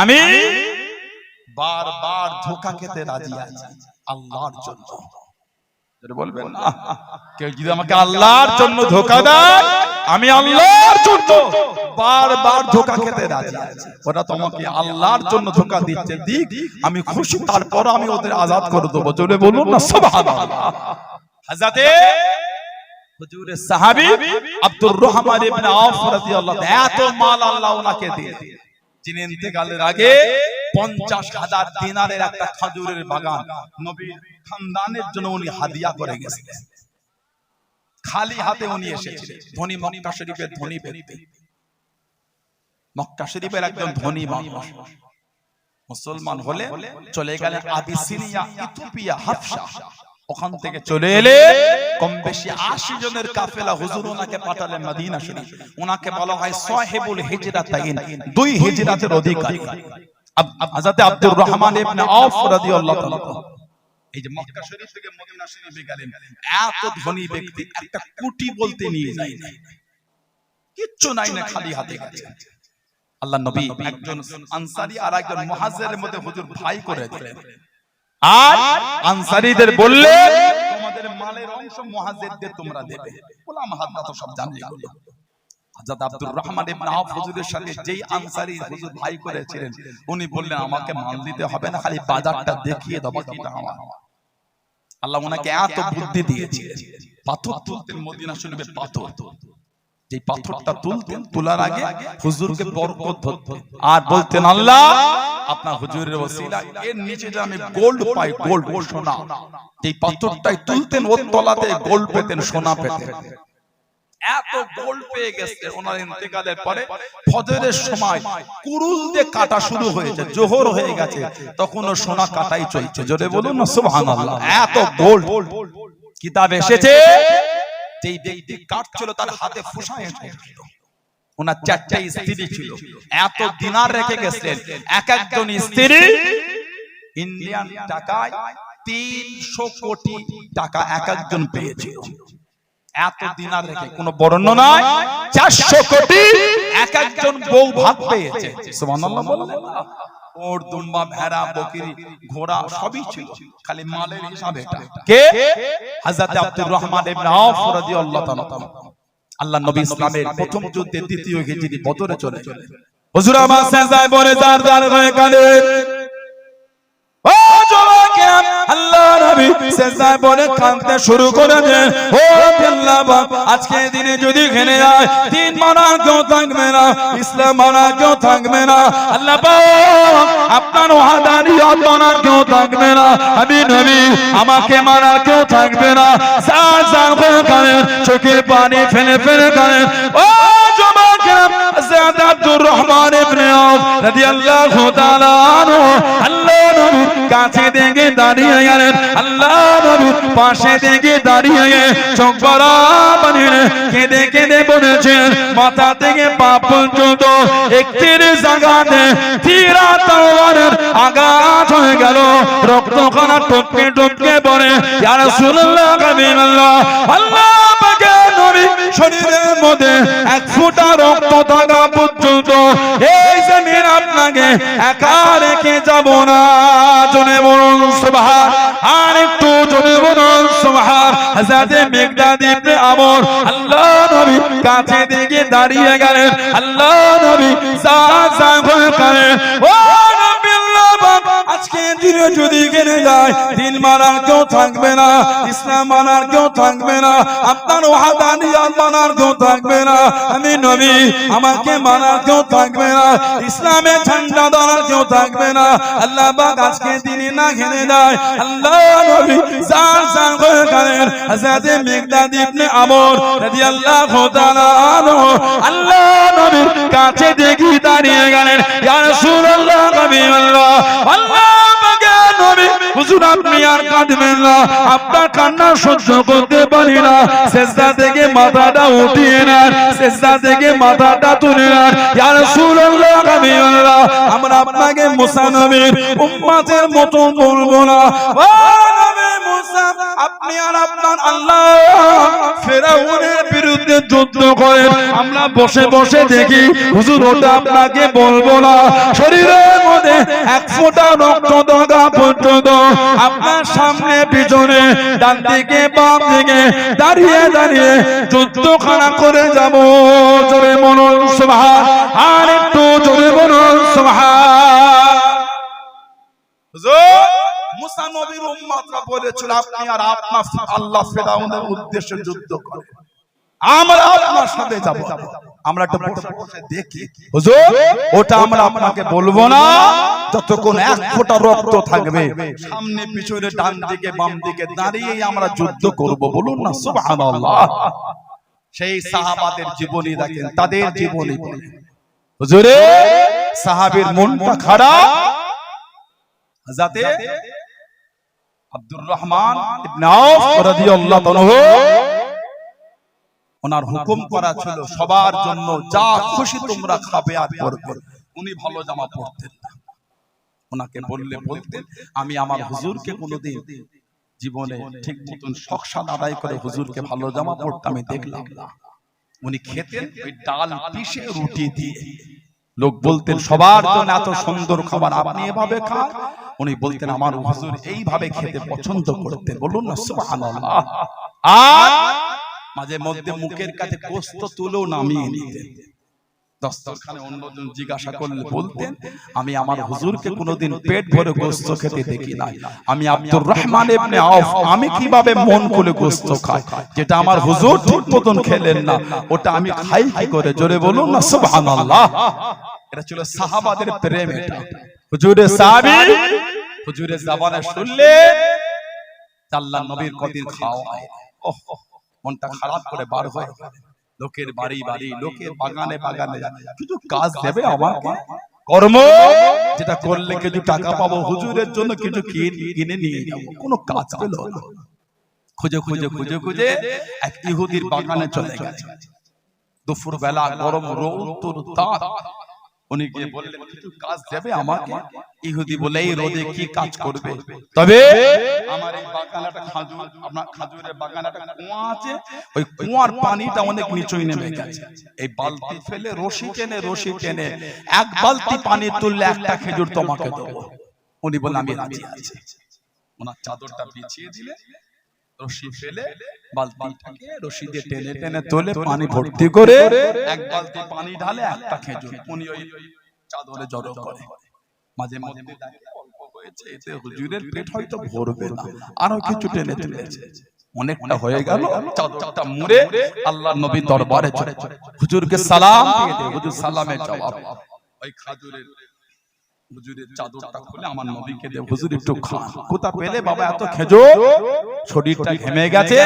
Speaker 1: আমি বারবার ধোঁকা খেতে রাজি আছি আল্লাহর জন্য। বলবেন না, কেউ যদি আমাকে আল্লাহর জন্য ধোঁকা দেয়, আমি আল্লাহর জন্য বারবার ধোঁকা খেতে রাজি আছি। ওরা তোমাকে আল্লাহর জন্য ধোঁকা দিচ্ছে, দিক, আমি খুশি, তারপর আমি ওদের আজাদ করে দেবো। জোরে বলুন না সুবহানাল্লাহ। হযরতে হুজুরের সাহাবী আব্দুর রহমান ইবনে আওফ রাদিয়াল্লাহু এত মাল আল্লাহ ওনাকে দিয়ে, যিনি ইন্তেকালের আগে 50,000 দিনারের একটা খেজুরের বাগান নবীর খানদানের জন্য উনি হাদিয়া করে গেছিলেন। খালি হাতে উনি এসেছিলেন। ধনী, মক্কা শরীফের ধনী ব্যক্তি, মক্কা শরীফের একজন ধনী মানুষ। মুসলমান হলে চলে গেলেন আবিসিনিয়া, ইথিওপিয়া, হাবশা। ওখান থেকে চলে এলে কম বেশি 80 জনের কাফেলা হুজুর ওনাকে পাঠালেন মদিনা শরীফ। ওনাকে বলা হয় সাহেবুল হিজরাতাইন, 2 হিজরাতের অধিকারী। হযরত আব্দুর রহমান ইবনে আওফ রাদিয়াল্লাহু তাআলা এই যে মক্কা শরীফ থেকে মদিনা শরীফে গেলেন, এত ধনী ব্যক্তি একটা কোটি বলতে নিয়ে যায় না, কিচ্ছু নাই না, খালি হাতে গেছেন। আল্লাহ নবী একজন আনসারী আর একজন মুহাজিরের মধ্যে হুজুর ভাই করে দিলেন। আর আনসারীদের বললেন, তোমাদের মালের অংশ মুহাজিরদের তোমরা দেবে। গোলাম হাজরা তো সব জানে এগুলো। হযরত আব্দুর রহমান ইবনে আওফ হুজুরের সাথে যেই আনসারী হুজুর ভাই করেছিলেন, উনি বললেন, আমাকে মাল দিতে হবে না, খালি বাজারটা দেখিয়ে দাও, বাকিটা আমার। আল্লাহ ওনাকে এত বুদ্ধি দিয়েছিলেন। পাথর তুলতেন মদিনা শরীফের পাথর, যে পাথরটা তুলতেন, তোলার আগে হুজুরকে বরকত ধরতেন আর বলতেন, আল্লাহ আপনার হুজুরের ওসিলা এর নিচে যে আমি গোল্ড পাই, গোল্ড, সোনা, এই পাথরটাই তুলতেন, ওর তলাতে গোল্ড পেতেন, সোনা পেতেন। এত গোল্ড পেয়ে গেছে ওনার ইন্তেকালের পরে। ফজরের সময় কুরুল দিয়ে কাটা শুরু হয়েছে, জোহর হয়ে গেছে, তখনও সোনা কাটাই চলছে। জোরে বলুন না সুবহানাল্লাহ। এত গোল্ড। কিতাব এসেছে যেই ব্যক্তি কাটছিল তার হাতে ফোঁসা এসেছিল। ওনার 4টা স্ত্রী ছিল, এত দিনার রেখে গেছেন। এক একজন স্ত্রী ইন্ডিয়ান টাকায় 300 কোটি টাকা এক একজন পেয়েছিল। এত দিনার রেখে, কোন বর্ণনায় 400 কোটি এক একজন বউ ভাগ পেয়েছে। সুবহানাল্লাহ বললেন। ওর দুম্বা ভেড়া বকরি ঘোড়া সবই ছিল, খালি মালের হিসাব এটা। কে? হযরত আব্দুর রহমান ইবনে আওফ রাদিয়াল্লাহু তাআলা। আল্লাহ নবী ইসলামের প্রথম যুদ্ধে দ্বিতীয় হিজরি বদরে চলে গেলেন। হুজুর আমার সেজদায় পড়ে জার জার হয়ে কাঁদেন। ও যুবকেরা, আল্লাহ নবী সেজদায় পড়ে কাঁদতে শুরু করে দেন। ও আল্লাহ পাক, আজকে দিনে যদি ঘেনে যায়, দিন মানা কেউ থাকবে না, ইসলাম মানা কেউ থাকবে না। আল্লাহ পাক আপনার ওয়াহদানিয়ত মানা কেউ থাকবে না। আমি নবী আমাকে মানা কেউ থাকবে না। জার জার হয়ে কাঁদেন, চোখের পানি ফেলে ফেলে কাঁদেন। ও যুবকেরা, হযরত আব্দুর রহমান ইবনে আওফ রাদিয়াল্লাহু তাআলা আনহু আল্লাহ নবী কাছে দেখে দাঁড়িয়ে গেলেন। আল্লাহ নবী পাশে দেখে দাঁড়িয়ে চোখ ভরা পানি কেঁদে কেঁদে বলেছেন, মাথা থেকে পা পর্যন্ত একটির জায়গাতে তীরা তলোয়ারের আঘাত হয়ে গেল। রক্তকণা টপকে টপকে পড়ে। ইয়া রাসূলুল্লাহ, হাবিবাল্লাহ, আল্লাহ পাকের নবী শরীরের মধ্যে এক ফোঁটা রক্ত থাকা পর্যন্ত এই জমিন আপনাকে একা রেখে যাব না। জোরে বলুন সুবহান, আর একটু জোরে বলুন সুবহান। হযরত মিকদাদ ইবনে আমর আল্লাহ নবী কাছে দিকে দাঁড়িয়ে গেলেন। আল্লাহ নবী সাজা করে করেন, ও নবী আল্লাহ পাক, আজকে দিনে যদি গেলে যায়, দিন মানার কেউ থাকবে না, ইসলাম মানার কেউ থাকবে না, আপনার ওয়াহদানিয়ত মানার কেউ থাকবে না। আমি নবী আমাকে মানার কেউ থাকবে না, ইসলামে ঝান্ডা ধরার কেউ থাকবে না। আল্লাহ পাক আজকে দিনে না ঘেনে যায়। আল্লাহ নবী জান জান করে করেন। হযরত মিকদাদ ইবনে আমর রাদিয়াল্লাহু তাআলা আনহু আল্লাহ নবীর কাছে দেখি দাঁড়িয়ে গেলেন। ইয়া রাসূলুল্লাহ, হাবিবাল্লাহ, আল্লাহ পাকের নবী, হুজুর আপনি আর কাঁদবেন না, আপনার কান্না সহ্য করতে পারি না। সেজদা থেকে মাথাটা উঠিয়ে নেন, সেজদা থেকে মাথাটা তুলে নেন। ইয়া রাসূলুল্লাহ, হাবিবাল্লাহ, আমরা আপনাকে মুসা নবীর উম্মতের মতো বলবো না। ও নবী মুসা, আপনি আর আপনার আল্লাহ ফেরাউনের বিরুদ্ধে যুদ্ধ করেন, আমরা বসে বসে দেখি। হুজুর ওটা আপনাকে বলবো না। শরীরের মধ্যে এক ফোঁটা রক্ত থাকা পর্যন্ত আপনার সামনে পিছনে ডান দিকে বাম দিকে দাঁড়িয়ে দাঁড়িয়ে যুদ্ধখানা করে যাব। জোরে বলুন সুবহান, আর একটু জোরে বলুন সুবহান। হুজুর মুসা নবীর উম্মতরা বলেছিল, আপনি আর আপনার আল্লাহ ফেরাউনের উদ্দেশ্যে যুদ্ধ করেন, আমরা আপনার সাথে যাব। আমরা একটু বসে দেখি। হুজুর ওটা আমরা আপনাকে বলবো না যতক্ষণ এক ফোঁটা রক্ত থাকবে, সামনে পিছনে ডান দিকে বাম দিকে দাঁড়িয়ে আমরা যুদ্ধ করব। বলুন না সুবহানাল্লাহ। সেই সাহাবাদের জীবনী দেখেন, তাদের জীবনী। হুজুরে সাহাবীর মনটা খারাপ। হযরত আব্দুর রহমান ইবনে আওফ রাদিয়াল্লাহু আনহু, ওনার হুকুম করা ছিল সবার জন্য যা খুশি তোমরা খাবে আর পরবে। উনি ভালো জামা পরতেন না। ওনাকে বললে বলতেন, আমি আমার হুজুরকে কোনোদিন জীবনে ঠিক মতন শখসাদ আদায় করে হুজুরকে ভালো জামা পরতে আমি দেখলাম না। উনি খেতেন ওই ডাল পিষে রুটি দিয়ে। লোক বলতেন সবার জন্য এত সুন্দর খাবার, আপনি এভাবে খান? উনি বলতেন আমার হুজুর এইভাবে খেতে পছন্দ করতেন। বলুন না সুবহানাল্লাহ। আর মাঝে মধ্যে মুখের কাছে গোশত তুলেও নামিয়ে নিতেন। দস্তরখানে অন্যজন জিজ্ঞাসা করলে বলতেন, আমি আমার হুজুরকে কোনোদিন পেট ভরে গোশত খেতে দেখি নাই। আমি আব্দুর রহমান ইবনে আওফ, আমি কিভাবে মন খুলে গোশত খাই, যেটা আমার হুজুর ঠিক মতন খেলেন না, ওটা আমি খাই কি করে? জোরে বলুন না সুবহানাল্লাহ। এটা ছিল সাহাবাদের প্রেম। এটা হুজুরে সাহাবী, হুজুরে জবানে শুনলে আল্লাহর নবীর কদিন খাওয়া হয়, ওহ মনটা খারাপ করে বার হয়ে গেল। লোকের বাড়ি বাড়ি, লোকের বাগানে বাগানে কিছু কাজ দেবে আমাকে, কর্ম যেটা করলে কিছু টাকা পাবো, হুজুরের জন্য কিছু কিনে নিয়ে যাবো। কোনো কাজ পেল না। খুঁজে খুঁজে খুঁজে খুঁজে এক ইহুদির বাগানে চলে গেছে। দুপুর বেলা গরম রৌদ্র তাপ, উনি গিয়ে বললেন কিছু কাজ দেবে আমাকে। ইহুদি বলে এই রোদে কি কাজ করবে, তবে আমার এই বাগানটা খাজুর, আপনার খাজুরের বাগানটা কুয়া আছে, ওই কুয়ার পানিটা অনেক নিচুই নেমে গেছে, এই বালতি ফেলে রশি টেনে এক বালতি পানি তুললে একটা খেজুর তোমাকে দেবো। উনি বললেন আমি রাজি আছি। ওনার চাদরটা বিছিয়ে দিলে রশি ফেলে বালতিটাকে রশি দিয়ে টেনে তোলে পানি ভর্তি করে এক বালতি পানি ঢালে একটা খেজুর উনি ওই চাদরে জড়ো করে। মাঝে মাঝে দেখে অল্প হয়েছে, এতে হুজুরের পেট হয়তো ভরবে না, আরো কিছু টেনে তুলেছে, অনেকটা হয়ে গেল। চাদরটা মুড়ে আল্লাহর নবী দরবারে চলে হুজুরকে সালাম দিয়ে দেয়। হুজুর সালামের জবাব ওই হুজুরের চাদরটা খুলে আমার নবীকে দেব, হুজুর একটু খান। কোথা পেলে বাবা এত খেজুর? শরীরটা ঘেমে গেছে।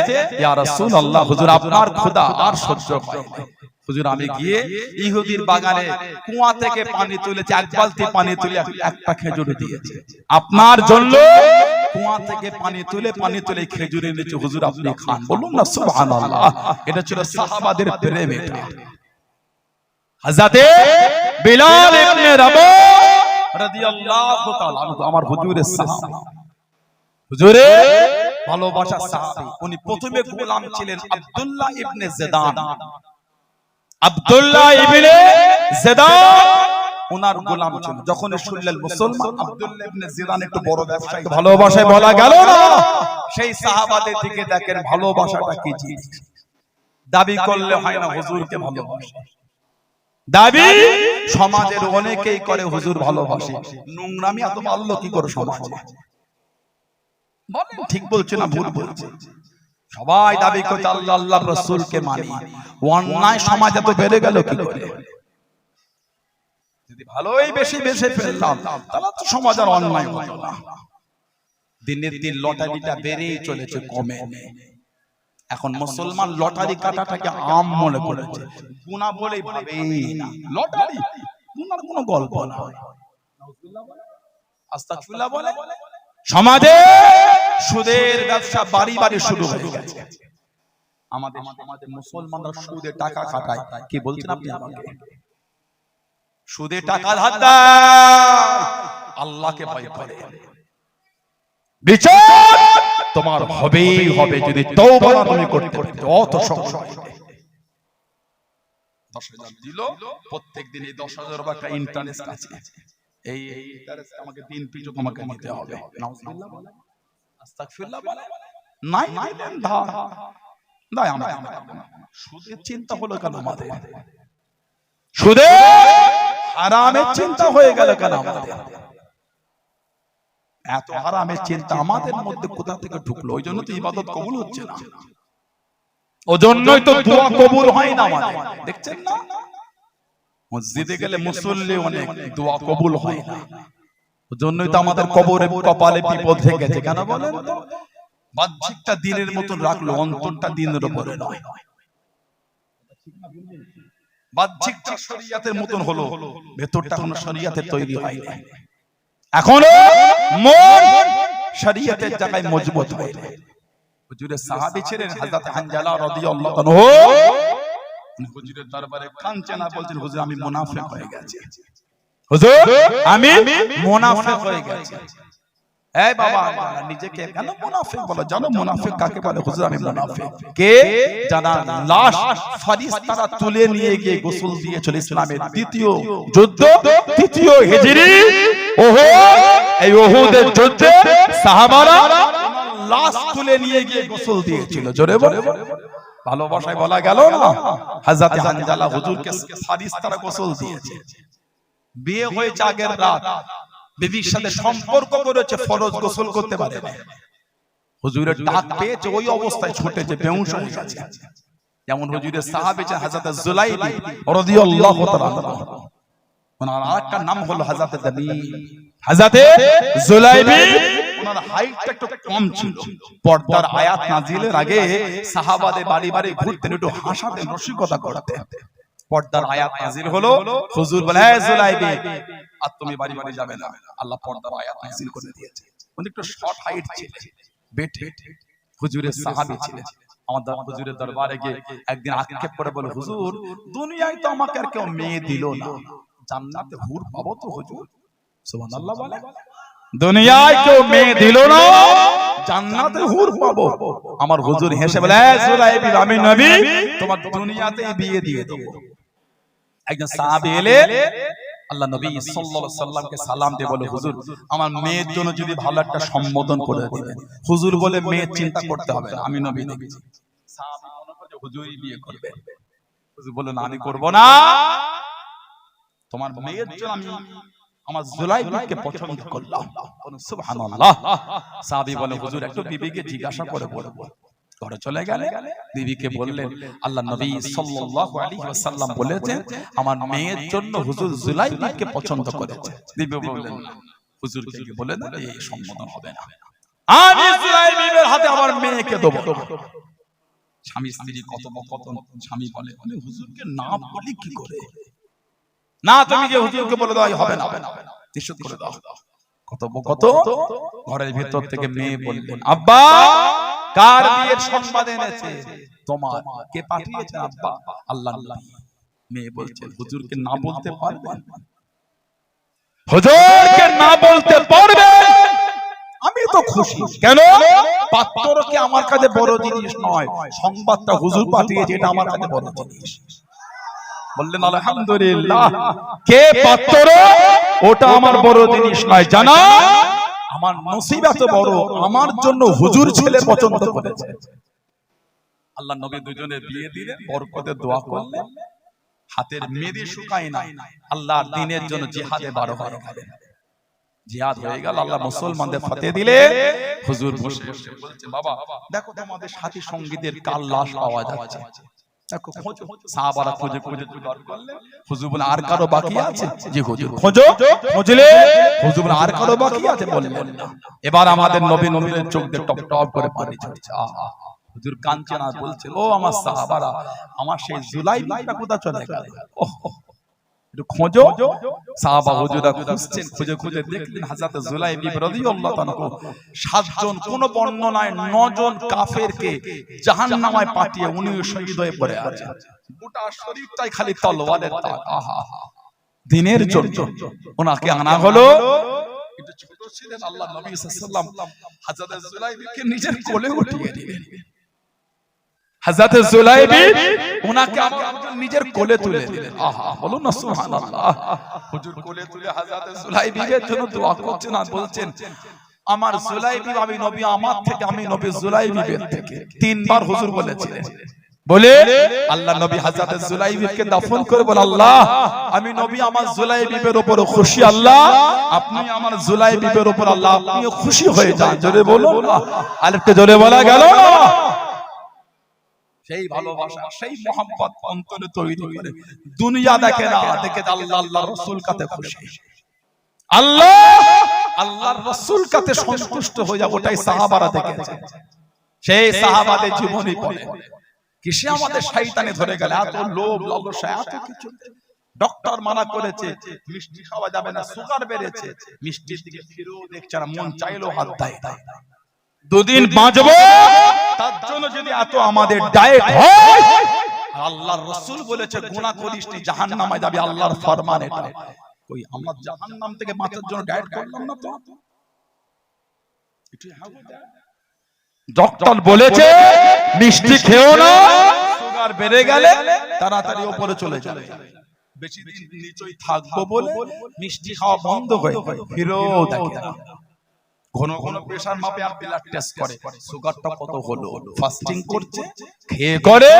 Speaker 1: ইয়া রাসূলুল্লাহ, হুজুর আপনার ক্ষুধা আর সহ্য হয় না। হুজুর আমি গিয়ে ইহুদির বাগানে কুয়া থেকে পানি তুলেছি, এক বালতি পানি তুলে একটা খেজুর দিয়েছে আপনার জন্য। কুয়া থেকে পানি তুলে খেজুর এনেছে, হুজুর আপনি খান। বলুন না সুবহানাল্লাহ। এটা ছিল সাহাবাদের প্রেম। এটা হযরতে বিলাল ইবনে রাবাহ রাদিয়াল্লাহু তাআলা আনহু আমার হুজুরের সাহাবী, হুজুরের ভালোবাসার সাহাবী। উনি প্রথমে গোলাম ছিলেন আব্দুল্লাহ ইবনে জিদান। আব্দুল্লাহ ইবনে জিদান ওনার গোলাম ছিল। যখন শুনলেন মুসলমান আব্দুল্লাহ ইবনে জিদান একটু বড় ব্যবসায়ী, ভালোবাসায় বলা গেল না। সেই সাহাবাদের দিকে দেখেন ভালোবাসাটা কি জিনিস। দাবি করলে হয় না হুজুরকে ভালোবাসে, দাবি সমাজের অনেকেই করে হুজুর ভালোবাসে। নোংরামি এত ভালো কি করে সমাজে? বলেন ঠিক বলছে না ভুল বলছে? সবাই দাবি করছে আল্লাহ আল্লাহর রাসূলকে মানি, অন্যায় সমাজ এত বেড়ে গেল কি করে? যদি ভালোই বেশি ফেললাম তাহলে তো সমাজ আর অন্যায় হতো না। দিনের দিন লটারিটা বেড়েই চলেছে, কমে নেই। এখন মুসলমান লটারি কাটাটাকে আম মনে করেছে, গুনাহ বলেই ভাবেই না। লটারি গুনার কোনো গল্প না। আস্তাগফিরুল্লাহ বলে সমাজে সুদের ব্যবসা বাড়ি বাড়ি শুরু হয়ে গেছে। আমাদের মুসলমানরা সুদে টাকা খাটায়। কি বলছেন আপনি আমাকে? সুদে টাকা ধার দেয়, আল্লাহকে ভয় করে। বিচার তোমার হবেই হবে যদি তওবা তুমি করতে পারো। অত সংশয় 10,000 দিল, প্রত্যেকদিন এই 10,000 টাকা ইন্টারেস্ট আছে। এই ইন্টারেস্ট আমাকে দিন পিছু তোমাকে নিতে হবে। নাউজুবিল্লাহ বলে, আস্তাগফিরুল্লাহ বলে, নাই দিলেন ধার দাই। আমরা সুদের চিন্তা হলো কেন আমাদের? সুদে হারামের চিন্তা হয়ে গেল কেন আমাদের? এত হারামের চিন্তা আমাদের মধ্যে কোথা থেকে ঢুকলো? ওই জন্য তো ইবাদত কবুল হচ্ছে না, ওই জন্যই তো দোয়া কবুল হয় না আমাদের। দেখছেন না মসজিদে গেলে মুসল্লি অনেক, দোয়া কবুল হয় না। ওই জন্যই তো আমাদের কবরে কপালে বিপদ হয়ে গেছে। কেন বলেন তো? বাহ্যিকটা দিনের মতন রাখলো, অন্তরটা দিনের উপরে নয়। বাহ্যিকটা শরীয়তের মতন হলো, ভেতরটা কোনো শরীয়তের তৈরি হয়নি। এখনো মন শরীয়তের জায়গায় মজবুত হয়নি। হুজুরের সাহাবী ছিলেন হযরত হানজালা রাদিয়াল্লাহু আনহু। হুজুরের দরবারে কাঁদছেন আর বলছেন হুজুর আমি মুনাফিক হয়ে গেছি, হুজুর আমি মুনাফিক হয়ে গেছি। এই বাবা নিজেকে কেন মুনাফিক বলো? জানো মুনাফিক কাকে বলে? হুজুর আমি মুনাফিক। কে? যারা লাশ ফেরেশতারা তুলে নিয়ে গিয়ে গোসল দিয়েছিল ইসলামের দ্বিতীয় যুদ্ধ, তৃতীয় হিজরি ওহদ। এই ওহদের যুদ্ধে সাহাবারা লাশ তুলে নিয়ে গিয়ে গোসল দিয়েছিল। জোরে বলে ভালোবাসায় বলা গেল না। হযরত হানজালা হুজুরকে ফেরেশতারা গোসল দিয়েছে। বিয়ে হয়েছে আগের রাত, বিবির সাথে সম্পর্ক করেছে, ফরজ গোসল করতে পারে না। হুজুরের ডাক পেয়েছে, ওই অবস্থায় ছুটেছে, বেহুশ হয়ে গেছে। যেমন হুজুরের সাহাবী ছিলেন হযরত জুলাইবি রাদিয়াল্লাহু তাআলা আনহু। ওনার আরেকটা নাম হলো হযরত দাবিব। হযরত জুলাইবি ওনার হাইটটা একটু কম ছিল। পর্দার আয়াত নাজিলের আগে সাহাবাদের বাড়ি বাড়ি ঘুরতেন, একটু হাসাতেন, রসিকতা করতেন। পর্দার আয়াত নাজিল হলো, হুজুর বলে হে জুলাইবি আর তুমি বাড়ি বাড়ি যাবে না। আল্লাহ পর্দার আয়াত নাজিল করে দিয়েছে। উনি একটু শর্ট হাইট ছিলেন, বেটে হুজুরের সাহাবী ছিলেন। আমাদের হুজুরের দরবারে গিয়ে একদিন আক্ষেপ করে বলে হুজুর দুনিয়ায় তো আমাকে আর কেউ মেয়ে দিল না, জান্নাতে হুর পাবো তো হুজুর, সুবহানাল্লাহ বলে। দুনিয়ায় কেউ মেয়ে দিল না, জান্নাতে হুর পাবো। আমার হুজুর হেসে বলে, সুলাইবি আমি নবী, তোমার দুনিয়াতেই বিয়ে দিয়ে দেবো। একজন সাহাবী এলেন, আল্লাহ নবী সাল্লাল্লাহু আলাইহি সাল্লামকে সালাম দিয়ে বলে, হুজুর আমার মেয়ের জন্য যদি ভালো একটা সম্বোধন করে দিবেন। হুজুর বলে, মেয়ের চিন্তা করতে হবে না, আমি নবী দেখেছি। সাহাবী মনে করে হুজুরই বিয়ে করবে। হুজুর বলে, না আমি করব না, তোমার মেয়ের জন্য আমি আমার জুলাইবিকে পছন্দ করলাম। সুবহানাল্লাহ। সাহাবী বলে, হুজুর একটু বিবিকে জিজ্ঞাসা করে বলবো। ঘরে চলে গেলে বিবিকে বললেন, আল্লাহ নবী সাল্লাল্লাহু আলাইহি ওয়াসাল্লাম বলেছেন আমার মেয়ের জন্য হুজুর জুলাইবিকে পছন্দ করেছে। বিবি বললেন, হুজুরকে গিয়ে বলে দেন এই সম্বোধন হবে না, আমি জুলাইবির হাতে আমার মেয়েকে দেব। স্বামী স্ত্রী কত স্বামী বলে, হুজুরকে না বলি কি করে, না তুমি যে হুজুরকে বলে দাও হবে না, নিষেধ করে দাও। কত ঘরের ভিতর থেকে মেয়ে বললেন, আব্বা কার বিয়ের সংবাদ এনেছে, তোমার, কে পাঠিয়েছে আব্বা? আল্লাহর নবী। মেয়ে বলছেন, হুজুরকে না বলতে পারবেন? হুজুরকে না বলতে পারবেন? আমি তো খুশি। কেন? পাত্র কি আমার কাছে বড় জিনিস নয়, সংবাদটা হুজুর পাঠিয়েছে এটা আমার কাছে বড় জিনিস। বললেন আলহামদুলিল্লাহ, কে পাত্র ওটা আমার বড় জিনিস নয়, জানা আমার নসিব এত বড়, আমার জন্য হুজুর ছেলে পছন্দ করেছে। আল্লাহ নবী দুজনে বিয়ে দিলেন, বরকতে দোয়া করলেন, হাতের মেদি শুকায় না, আল্লাহর দ্বীনের জন্য জিহাদে বার হয়ে গেলেন। জিহাদ হয়ে গেল, আল্লাহ মুসলমানদের ফতেহ দিলে। হুজুর বসে বসে বলছে, বাবা দেখো তোমাদের সাথী সঙ্গীদের কাল লাশ পাওয়া যাচ্ছে, দেখো খোঁজো। সাহাবারা খুঁজে খুঁজে জোগাড় করলেন। হুজুর বলে, আর কারো বাকি আছে? জি হুজুর। খোঁজো। খুঁজলে হুজুর বলে, আর কারো বাকি আছে? বললেন না। এবার আমাদের নবী নূরের চোখ দিয়ে টপ টপ করে পানি ঝরছে। আহা, হুজুর কাঁদছেন আর বলছেন, ও আমার সাহাবারা, আমার সেই জুলাইবিটা কোথা চলে গেল? একটু খোঁজো। সাহাবা হুজুরা খুঁজছেন, খুঁজে খুঁজে দেখলেন হযরত জুলাইবি রাদিয়াল্লাহু তাআলা 7 জন, কোন বর্ণনায় 9 জন কাফেরকে জাহান্নামে পাঠিয়ে উনি শহীদ হয়ে পড়ে আছেন। গোটা শরীরটাই খালি তলোয়ারের দাগ। আহা, দ্বীনের জন্য ওনাকে আনা হলো। কিন্তু ছোট ছিলেন, আল্লাহ নবী সাল্লাল্লাহু আলাইহি ওয়াসাল্লাম হযরত জুলাইবিকে নিজের কোলে উঠিয়ে নিলেন। হযরত জুলাইবি ওনাকে নিজের কোলে তুলে দিলেন। আহা, বলুন না সুবহানাল্লাহ। হুজুর কোলে তুলে হযরত জুলাইবির জন্য দোয়া করছেন আর বলছেন, আমার জুলাইবি আমি নবী আমার থেকে, আমি নবী জুলাইবির থেকে। 3 বার হুজুর বলেছিলেন। বলে আল্লাহ নবী হযরত জুলাইবিকে দাফন করে বলে, আল্লাহ আমি নবী আমার জুলাইবির উপর খুশি, আল্লাহ আপনি আমার জুলাইবির উপর আল্লাহ আপনিও খুশি হয়ে যান। জোরে বলুন, আরেকটু জোরে বলা গেল না? সেই ভালোবাসা, সেই মোহাম্মত অন্তরে তৈরি করে দুনিয়া দেখে না, দেখে আল্লাহ আল্লাহর রাসূল কাতে খুশি, আল্লাহ আল্লাহর রাসূল কাতে সন্তুষ্ট হয়ে যায়। ওটাই সাহাবারা দেখেছে। সেই সাহাবাদের জীবনী পড়ে কিসে আমাদের শয়তানে ধরে গেল, এত লোভ লালসা, এত কিছু। ডক্টর মানা করেছে মিষ্টি খাওয়া যাবে না, সুগার বেড়েছে, মিষ্টির দিকে ফিরেও দেখছে না, মন চাইলেও হাত দেয়। 2 দিন বাঁচবো তার জন্য যদি এত আমাদের ডায়েট হয়, আল্লাহর রাসূল বলেছে গুনাহ করিস নি জাহান্নামে যাবি, আল্লাহর ফরমান এটা। কই আমরা জাহান্নাম থেকে বাঁচার জন্য ডায়েট করলাম না তো? ডক্টর বলেছে মিষ্টি খেও না, সুগার বেড়ে গেলে তাড়াতাড়ি উপরে চলে যাবে। বেশি দিন নিচেই থাকবো বলে মিষ্টি খাওয়া বন্ধ হয়ে ফিরেও দেখে না। ঘন ঘন প্রেসার মাপে আর ব্লাড টেস্ট করে, সুগারটা কত হলো, ফাস্টিং করছে, খেয়ে করে।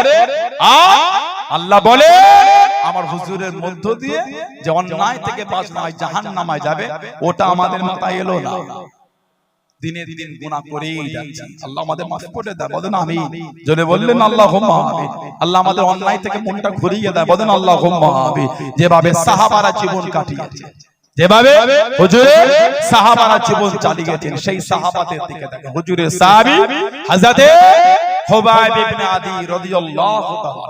Speaker 1: আল্লাহ বলে আমার হুজুরের মধ্য দিয়ে যে অন্যায় থেকে বাঁচনা হয় জাহান্নামে যাবে, ওটা আমাদের মাথায় এলো না। দিনে দিন গুনাহ করেই যাচ্ছি। আল্লাহ আমাদের মাফ করে দেয়, বলেন আমিন। জোরে বললেন আল্লাহুম্মা আমিন। আল্লাহ আমাদের অন্যায় থেকে মনটা ঘুরিয়ে দেয়, বলেন আল্লাহুম্মা আমিন। যেভাবে সাহাবারা জীবন কাটিয়েছে, যেভাবে হুজুরের সাহাবারা জীবন চালিয়েছেন, সেই সাহাবাদের দিকে দেখেন। হুজুরের সাহাবী হযরত হুবাইব ইবনে আদি রাদিয়াল্লাহু তাআলা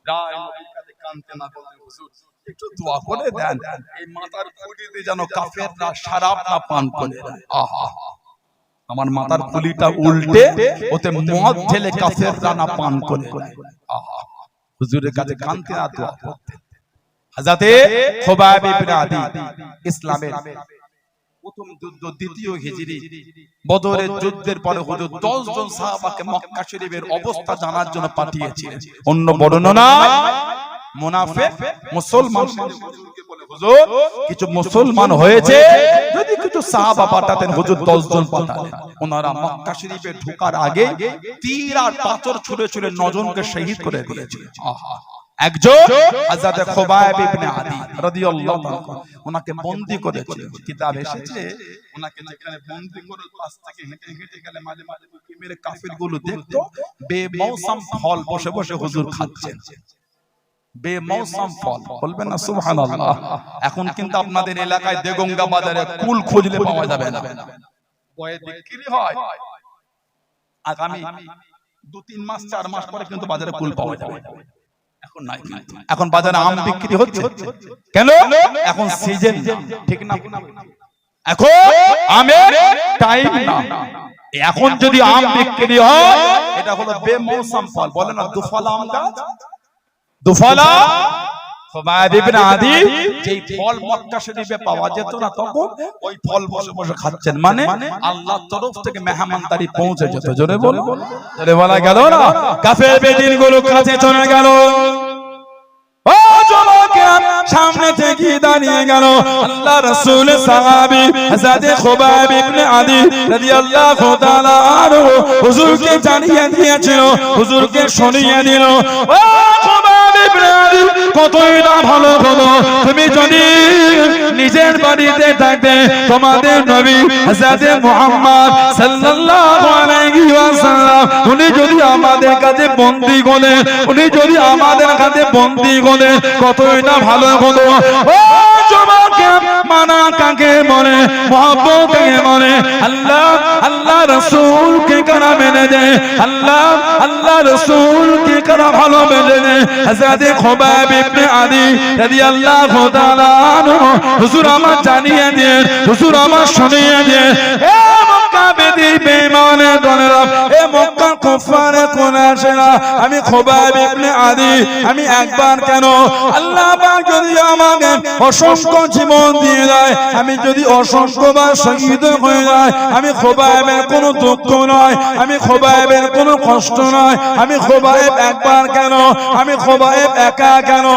Speaker 1: রায় নবীর কাছে কাঁদতে না বলতে, হুজুর একটু দোয়া করে দেন, এই মাথার খুলিতে যেন কাফেররা শরাব না পান করে। আহা, আমার মাথার খুলিটা উল্টে ওতে মদ ঢেলে কাফেররা না পান করে। আহা, হুজুরের কাছে কাঁদতে না দোয়া করতে। হযরতে খুবাইব ইবনে আদি ইসলামের প্রথম যুদ্ধ দ্বিতীয় হিজরি বদরের যুদ্ধের পরে হুজুর 10 জন সাহাবাকে মক্কা শরীফের অবস্থা জানার জন্য পাঠিয়েছিলেন। অন্য বর্ণনা মুনাফিক মুসলমান বলে হুজুর কিছু মুসলমান হয়েছে, যদি কিছু সাহাবা পাঠাতেন হুজুর 10 জন পাঠালেন। ওনারা মক্কা শরীফে ঢোকার আগে তীর আর পাথর ছুঁড়ে ছুঁড়ে 9 জনকে শহীদ করে দিয়েছিলেন। আহা, একজন হযরত খুবাইব ইবনে আদি রাদিয়াল্লাহু আনহু ওনাকে বন্দী করেছিলেন। কিতাব এসেছে ওনাকে যেখানে বন্দী করে পাশ থেকে হেঁটে হেঁটে গেলে মাঝে মাঝে মেরে কাফিরগুলো দেখতো বেমৌসম ফল বসে বসে হুজুর খাচ্ছেন। বেমৌসম ফল বলবেন না সুবহানাল্লাহ। এখন কিন্তু আপনাদের এলাকায় দেগঙ্গা বাজারে কুল খুঁজলে পাওয়া যাবে না, বয়ে বিক্রি হয়। আগামী 2-3 মাস 4 মাস পরে কিন্তু বাজারে কুল পাওয়া যাবে। এখন নাই, এখন বাজারে আম বিক্রি হচ্ছে কেন? এখন সিজন ঠিক না, এখন আমের টাইম না। এখন যদি আম বিক্রি হয় এটা হলো বেমৌসম ফল, বলে না দুফলা আম গাছ, দুফলা। খুবাইব ইবনে আদি যেই ফল মক্কা শরীফে পাওয়া যেত না তখন ওই ফল বসে বসে খাচ্ছেন, মানে আল্লাহর তরফ থেকে মেহমানদারি পৌঁছে যেত। জোরে বল, জোরে বলা গেল না। কাফের বেদিন গুলো কাছে চলে গেল, ও যুবকেরা সামনে থেকে দাঁড়িয়ে গেল আল্লাহ রাসূল সাহাবী হযরত খুবাইব ইবনে আদি রাদিয়াল্লাহু তাআলা আনহু হুজুরকে জানিয়ে দিয়েছিল, হুজুরকে শুনিয়ে দিল, ও খুবাইব ইবনে আদি কতই না ভালো হলো তুমি যদি নিজের বাড়িতে থাকতে তোমাদের নবী হযরত মুহাম্মদ সাল্লাল্লাহু আলাইহি ওয়াসাল্লাম উনি যদি আমাদের কাছে বন্দী হলেন, উনি যদি আমাদের কাছে বন্দী হলেন কতই না ভালো হলো। ও যুবকে মানা কাকে মনে, মহব্বত কাকে মনে, আল্লাহ আল্লাহ রাসূলকে কারা মেনে দেয়, আল্লাহ আল্লাহ রাসূলকে কারা ভালো মেনে দেয়। হযরত খুবাইব ইবনে আদি রাদিয়াল্লাহু তাআলা আনহু হুজুর আমার জানিয়ে দেন, হুজুর আমার শুনিয়ে দেন, এ মক্কা বেদি বেঈমানের দলেরা, এ মক্কা কুফারে কুরাইশরা, আমি খুবাইব ইবনে আদি আমি একবার কেন আল্লাহ পাক যদি আমাকে অসংখ্য জীবন দিয়ে দেয়, আমি যদি অসংখ্যবার শহীদ হয়ে যায়, আমি খুবাইবের কোনো দুঃখ নয়, আমি খুবাইবের কোনো কষ্ট নয়, আমি খুবাইব একবার কেন, আমি খুবাইব একা কেন,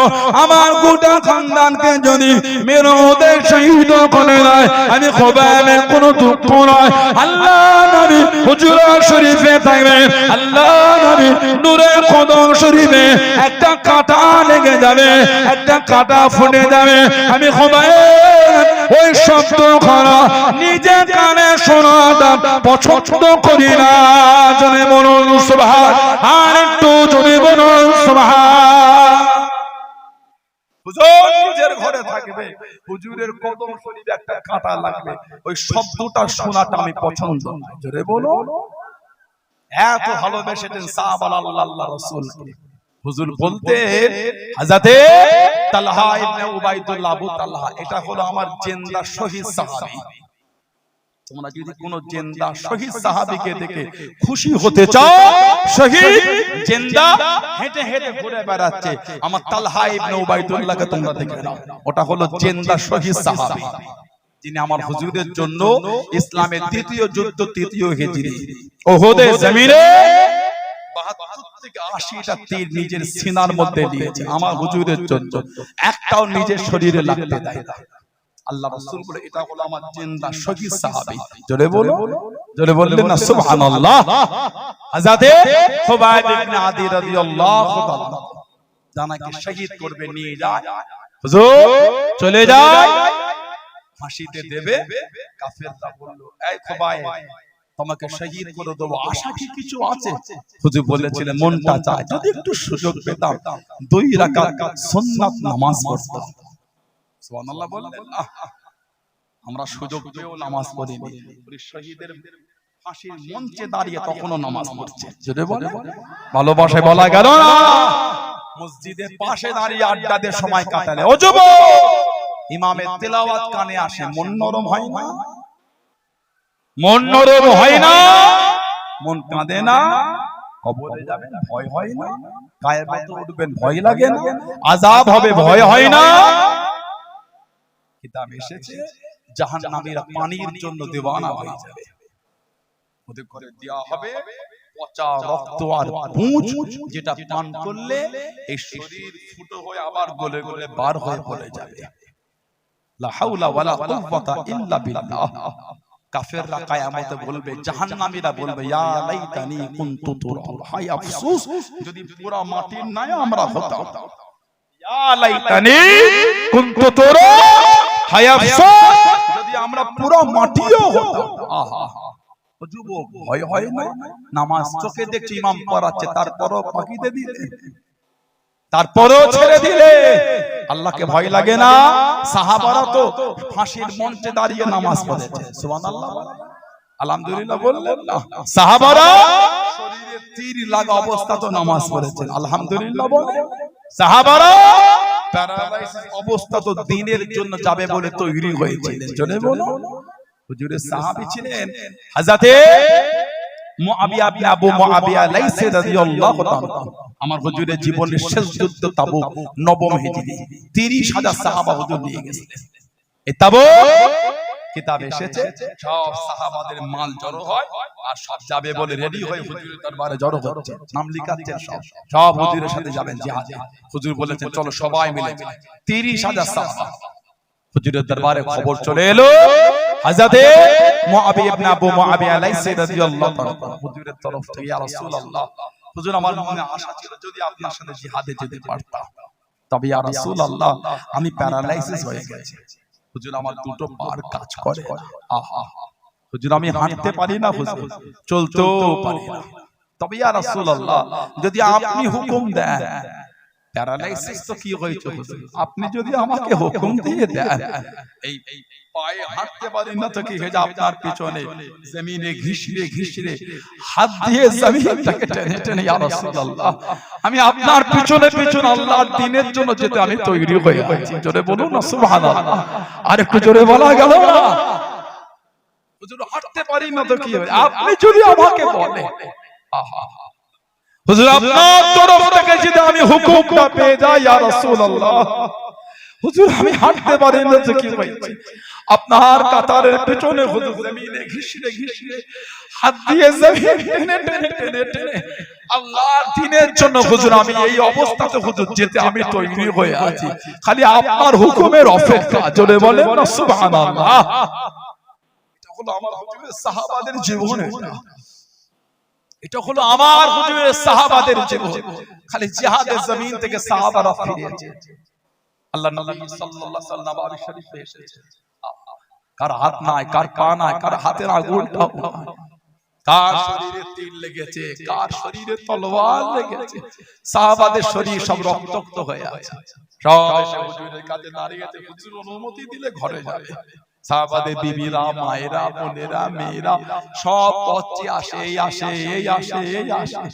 Speaker 1: আমার গোটা খানদানকে যদি মেরে ওদের শহীদ করে দেয়, আমি খুবাইবের কোনো দুঃখ নয়। আল্লাহ নবী হুজুরা শরীফে থাকবে, আল্লাহ নবী নূরে কদম শরীফে একটা কাঁটা লেগে যাবে, একটা কাঁটা ফুটে যাবে, আমি খুবাইব ওই শব্দ খানা নিজে কানে শোনাটা পছন্দ করি না। জনে বলুন সুবহান, আর একটু জনে বলুন সুবহান। হুজুর নিজের ঘরে থাকবে, হুজুরের কদম শরীফে একটা কাঁটা লাগবে, ওই শব্দটা শোনাটা আমি পছন্দ না। জোরে বলো, এত ভালোবেসেছেন সাহাবা আল্লাহ রাসূলকে। হুজুর বলতেন হযরত তালহা ইবনে উবাইদুল্লাহ আবু তালহা, এটা হলো আমার জিন্দা শহীদ সাহাবী। তোমরা যদি কোন জিন্দা শহীদ সাহাবীকে দেখে খুশি হতে চাও, শহীদ জিন্দা হেঁটে হেঁটে ঘুরে বেড়াচ্ছে, আমার তালহা ইবনে উবাইদুল্লাহকে তোমরা দেখে নাও, ওটা হলো জিন্দা শহীদ সাহাবী, যিনি আমার হুজুরের জন্য ইসলামের তৃতীয় যুদ্ধ তৃতীয় হিজরি উহুদের জমিনে ৭২ থেকে ৮০টা তীর নিজের সিনার মধ্যে নিয়েছে আমার হুজুরের জন্য, একটাও নিজের শরীরে লাগতে দেয় না। আল্লাহ রাসূল বলে এটা হলো আমার জিন্দা শহীদ সাহাবী। জোরে বলো, জোরে বললেন না সুবহানাল্লাহ। হযরত খুবাইব ইবনে আদি রাদিয়াল্লাহু তাআলা জানাকে শহীদ করবে, নিয়ে যায় হুজুর চলে যায় ফাঁসিতে দেবে। কাফেররা বলল এই খুবাইব তোমাকে শহীদ করে দেব, আশা কি কিছু আছে? হুজুর বলেছিলেন মনটা চায় যদি একটু সুযোগ পেতাম 2 রাকাত সুন্নাত নামাজ পড়তাম। সুবহানাল্লাহ বললেন, আমরা সুযোগ পেয়েও নামাজ পড়িনি, শহীদের ফাঁসির মঞ্চে দাঁড়িয়ে তখনও নামাজ পড়ছে। যদি বলে ভালোবাসায় বলা গেল না, মসজিদের পাশে দাঁড়িয়ে আড্ডা দিয়ে সময় কাটালে, ও যুবক ইমামের তেলাওয়াত কানে আসে, মন নরম হয় না? মন নরম হয় না? মন কাঁদে না? কবরে যাবেন ভয় হয় না, কিয়ামতে উঠবেন ভয় লাগে না, আযাব হবে ভয় হয় না। কিতাব এসেছে জাহান্নামীরা পানির জন্য দিওয়ানা হয়ে যাবে, ওদের করে দেয়া হবে পচা রক্ত আর পুঁজ, যেটা পান করলে এই শরীর ফুটো হয়ে আবার গলে গলে বার হয়ে পড়ে যাবে। লা হাওলা ওয়ালা কুওয়াতা ইল্লা বিল্লাহ। কাফেররা কিয়ামতে বলবে, জাহান্নামীরা বলবে, ইয়া লাইতানি কুনতু তুরাব, হায় আফসোস যদি পুরা মাটির ন্যায় আমরা হতাম। ইয়া লাইতানি কুনতু তুরাব, হায় আফসোস যদি আমরা পুরা মাটিও হতাম। আহা, যুবক ভয় হয় না? নামাজ চোখে দেখছি ইমাম পড়াচ্ছে, তারপরও ফাঁকিতে দিলে, তারপরও ছেড়ে দিলে, আল্লাহকে ভয় লাগে না? সাহাবারা তো ফাঁসির মঞ্চে দাঁড়িয়ে নামাজ পড়েছে, সুবহানাল্লাহ, আলহামদুলিল্লাহ বললেন না? সাহাবারা শরীরে তীর লাগা অবস্থা তো নামাজ পড়েছেন, আলহামদুলিল্লাহ বলেন। সাহাবারা প্যারালাইসিস অবস্থা তো দ্বীনের জন্য যাবে বলে তৈরি হয়েছিলেন, জোরে বলো। হুজুরের সাহাবী ছিলেন হযরতে মুআবিয়া ইবনে আবু মুআবিয়া লাইসি রাদিয়াল্লাহু তাআলা। আমার হুজুরের জীবনের শেষ যুদ্ধ তাবুক, নবম হিজরি, ৩০,০০০ সাহাবা হুজুর নিয়ে গেছিলেন। এই তাবুক কিতাব এসেছে, সব সাহাবাদের মাল জড়ো হয় আর সব যাবে বলে রেডি হয়ে হুজুরের দরবারে জড়ো হচ্ছে, নাম লিখাচ্ছেন, সব হুজুরের সাথে যাবেন জিহাদে। হুজুর বলেছেন চলো সবাই মিলে, ৩০,০০০ সাহাবা হুজুরের দরবারে খবর চলে এলো, হযরতে মুআবিয়া ইবনে আবু মুআবিয়া লাইসি রাদিয়াল্লাহু তাআলা হুজুরের তরফ থেকে, ইয়া রাসূলুল্লাহ, হুজুর আমার মনে আশা ছিল যদি আপনার সাথে জিহাদে যেতে পারতাম, তবে ইয়া রাসূলুল্লাহ আমি প্যারালাইসিস হয়ে গেছি, হুজুর আমার দুটো পার কাজ করে, আহা হুজুর আমি হাঁটতে পারি না, হুজুর চলতেও পারি না, তবে ইয়া রাসূলুল্লাহ যদি আপনি হুকুম দেন, প্যারালাইসিস তো কি হয়েছে হুজুর, আপনি যদি আমাকে হুকুম দিয়ে দেন, এই পায়ে হাঁটতে পারি না তো কি হয়ে যায়, আপনার পিছনে জমিনে ঘিসরে ঘিসরে হাত দিয়ে জমিনটাকে টেনে টেনে, ইয়া রাসূলুল্লাহ আমি আপনার পিছনে পিছনে আল্লাহর দ্বীনের জন্য যেতে আমি তৈরি হয়ে আছি, জোরে বলুন না সুবহানাল্লাহ, আর একটু জোরে বলা গেল না? হুজুর হাঁটতে পারি না তো কি হবে, আপনি যদি আমাকে বলেন, আহা হুজুর আপনার তরফ থেকে যদি আমি হুকুমটা পেয়ে যাই, ইয়া রাসূলুল্লাহ হুজুর আমি হাঁটতে পারি না তো কি হয়েছে, আপনার কাতারের পেছনে হুজুর জমিনে ঘিসরে ঘিসরে হাত দিয়ে জমিন টেনে টেনে টেনে টেনে আল্লাহর দ্বীনের জন্য হুজুর আমি এই অবস্থাতে হুজুর যেতে আমি তৈরি হয়ে আছি, খালি আপনার হুকুমের অপেক্ষা, জোরে বলেন না সুবহানাল্লাহ। এটা হলো আমার হুজুরের সাহাবাদের জীবন, এটা হলো আমার হুজুরের সাহাবাদের জীবন, খালি জিহাদের জমিন থেকে সাহাবারা ফিরেছে। আল্লাহ নবী সাল্লাল্লাহু আলাইহি ওয়াসাল্লাম নবী শরীফে এসেছে, কার হাত নাই, কার পা নাই, কার হাতের আঙুলটা নাই, কার শরীরে তীর লেগেছে, কার শরীরে তলোয়ার লেগেছে, সাহাবাদের শরীর সব রক্তাক্ত হয়ে আছে, সব এসে হুজুরের কাছে দাঁড়িয়েছে, হুজুর অনুমতি দিলে ঘরে যাবে। সাহাবাদের বিবিরা, মায়েরা, বোনেরা, মেয়েরা সব পথে আসে, এই আসে, এই আসে, এই আসে।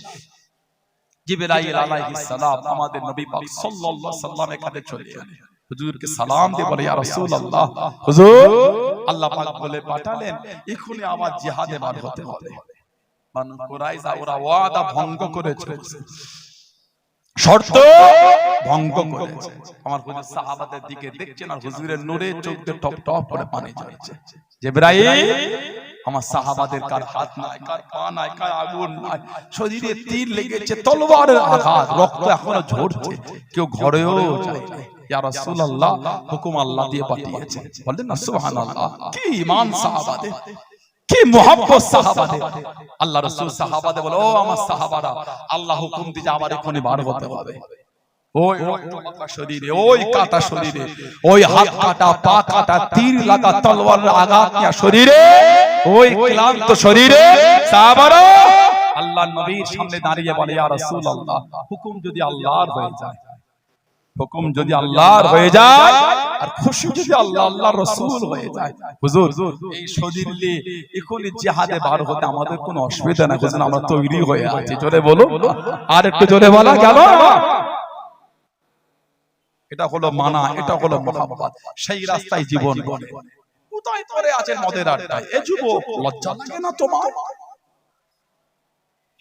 Speaker 1: জিবরাইল আলাইহিস সালাম আমাদের নবী পাক সাল্লাল্লাহু আলাইহি ওয়াসাল্লামের কাছে চলে এলেন, হুজুরকে সালাম দিয়ে বলে, ইয়া রাসূলুল্লাহ হুজুর আল্লাহ পাক বলে পাঠালেন এখনি আমার জিহাদে বার হতে হবে। বানু কুরাইজা ওরা ওয়াদা ভঙ্গ করেছে, শর্ত ভঙ্গ করেছে। আমার হুজুর সাহাবাদের দিকে দেখছেন আর হুজুরের নূরে চোখ দিয়ে টপ টপ করে পানি ঝরছে। জিবরাইল আমার সাহাবাদের কার হাত নাই, কার পা নাই, কার আগুন নাই, শরীরে তীর লেগেছে, তলোয়ারের আঘাত, রক্ত এখনো ঝরছে, কেউ ঘরেও যায় না। ইয়া রাসূলুল্লাহ হুকুম আল্লাহ দিয়ে পাঠিয়েছে, বলেন না সুবহানাল্লাহ। কি ঈমান সাহাবাদের, কি মুহাব্বত সাহাবাদের। আল্লাহ রাসূল সাহাবাদের বলে, ও আমার সাহাবারা আল্লাহ হুকুম দিয়েছে আমার এখনি বার হতে হবে। ওই রক্তমাখা শরীরে, ওই কাটা শরীরে, ওই হাত কাটা, পা কাটা, তীর লাগা তলোয়ারের আঘাত নিয়ে শরীরে, ওই ক্লান্ত শরীরে সাহাবারা আল্লাহর নবীর সামনে দাঁড়িয়ে বলে, ইয়া রাসূলুল্লাহ হুকুম যদি আল্লাহর হয়ে যায়, হুকুম যদি আল্লাহর হয়ে যায় আর খুশি যদি আল্লাহ আল্লাহর রাসূল হয়ে যায়, হুজুর এই শরীর নিয়ে এখনি জিহাদে বার হতে আমাদের কোনো অসুবিধা নাই, হুজুর আমরা তৈরি হয়ে আছি। জোরে বলো, আর একটু জোরে বলা গেল। এটা হলো মানা, এটা হলো মুহাব্বত, সেই রাস্তায় জীবন গড়ে। কোথায় পড়ে আছেন মদের আড্ডায়? এ যুবক লজ্জা লাগে না তোমার?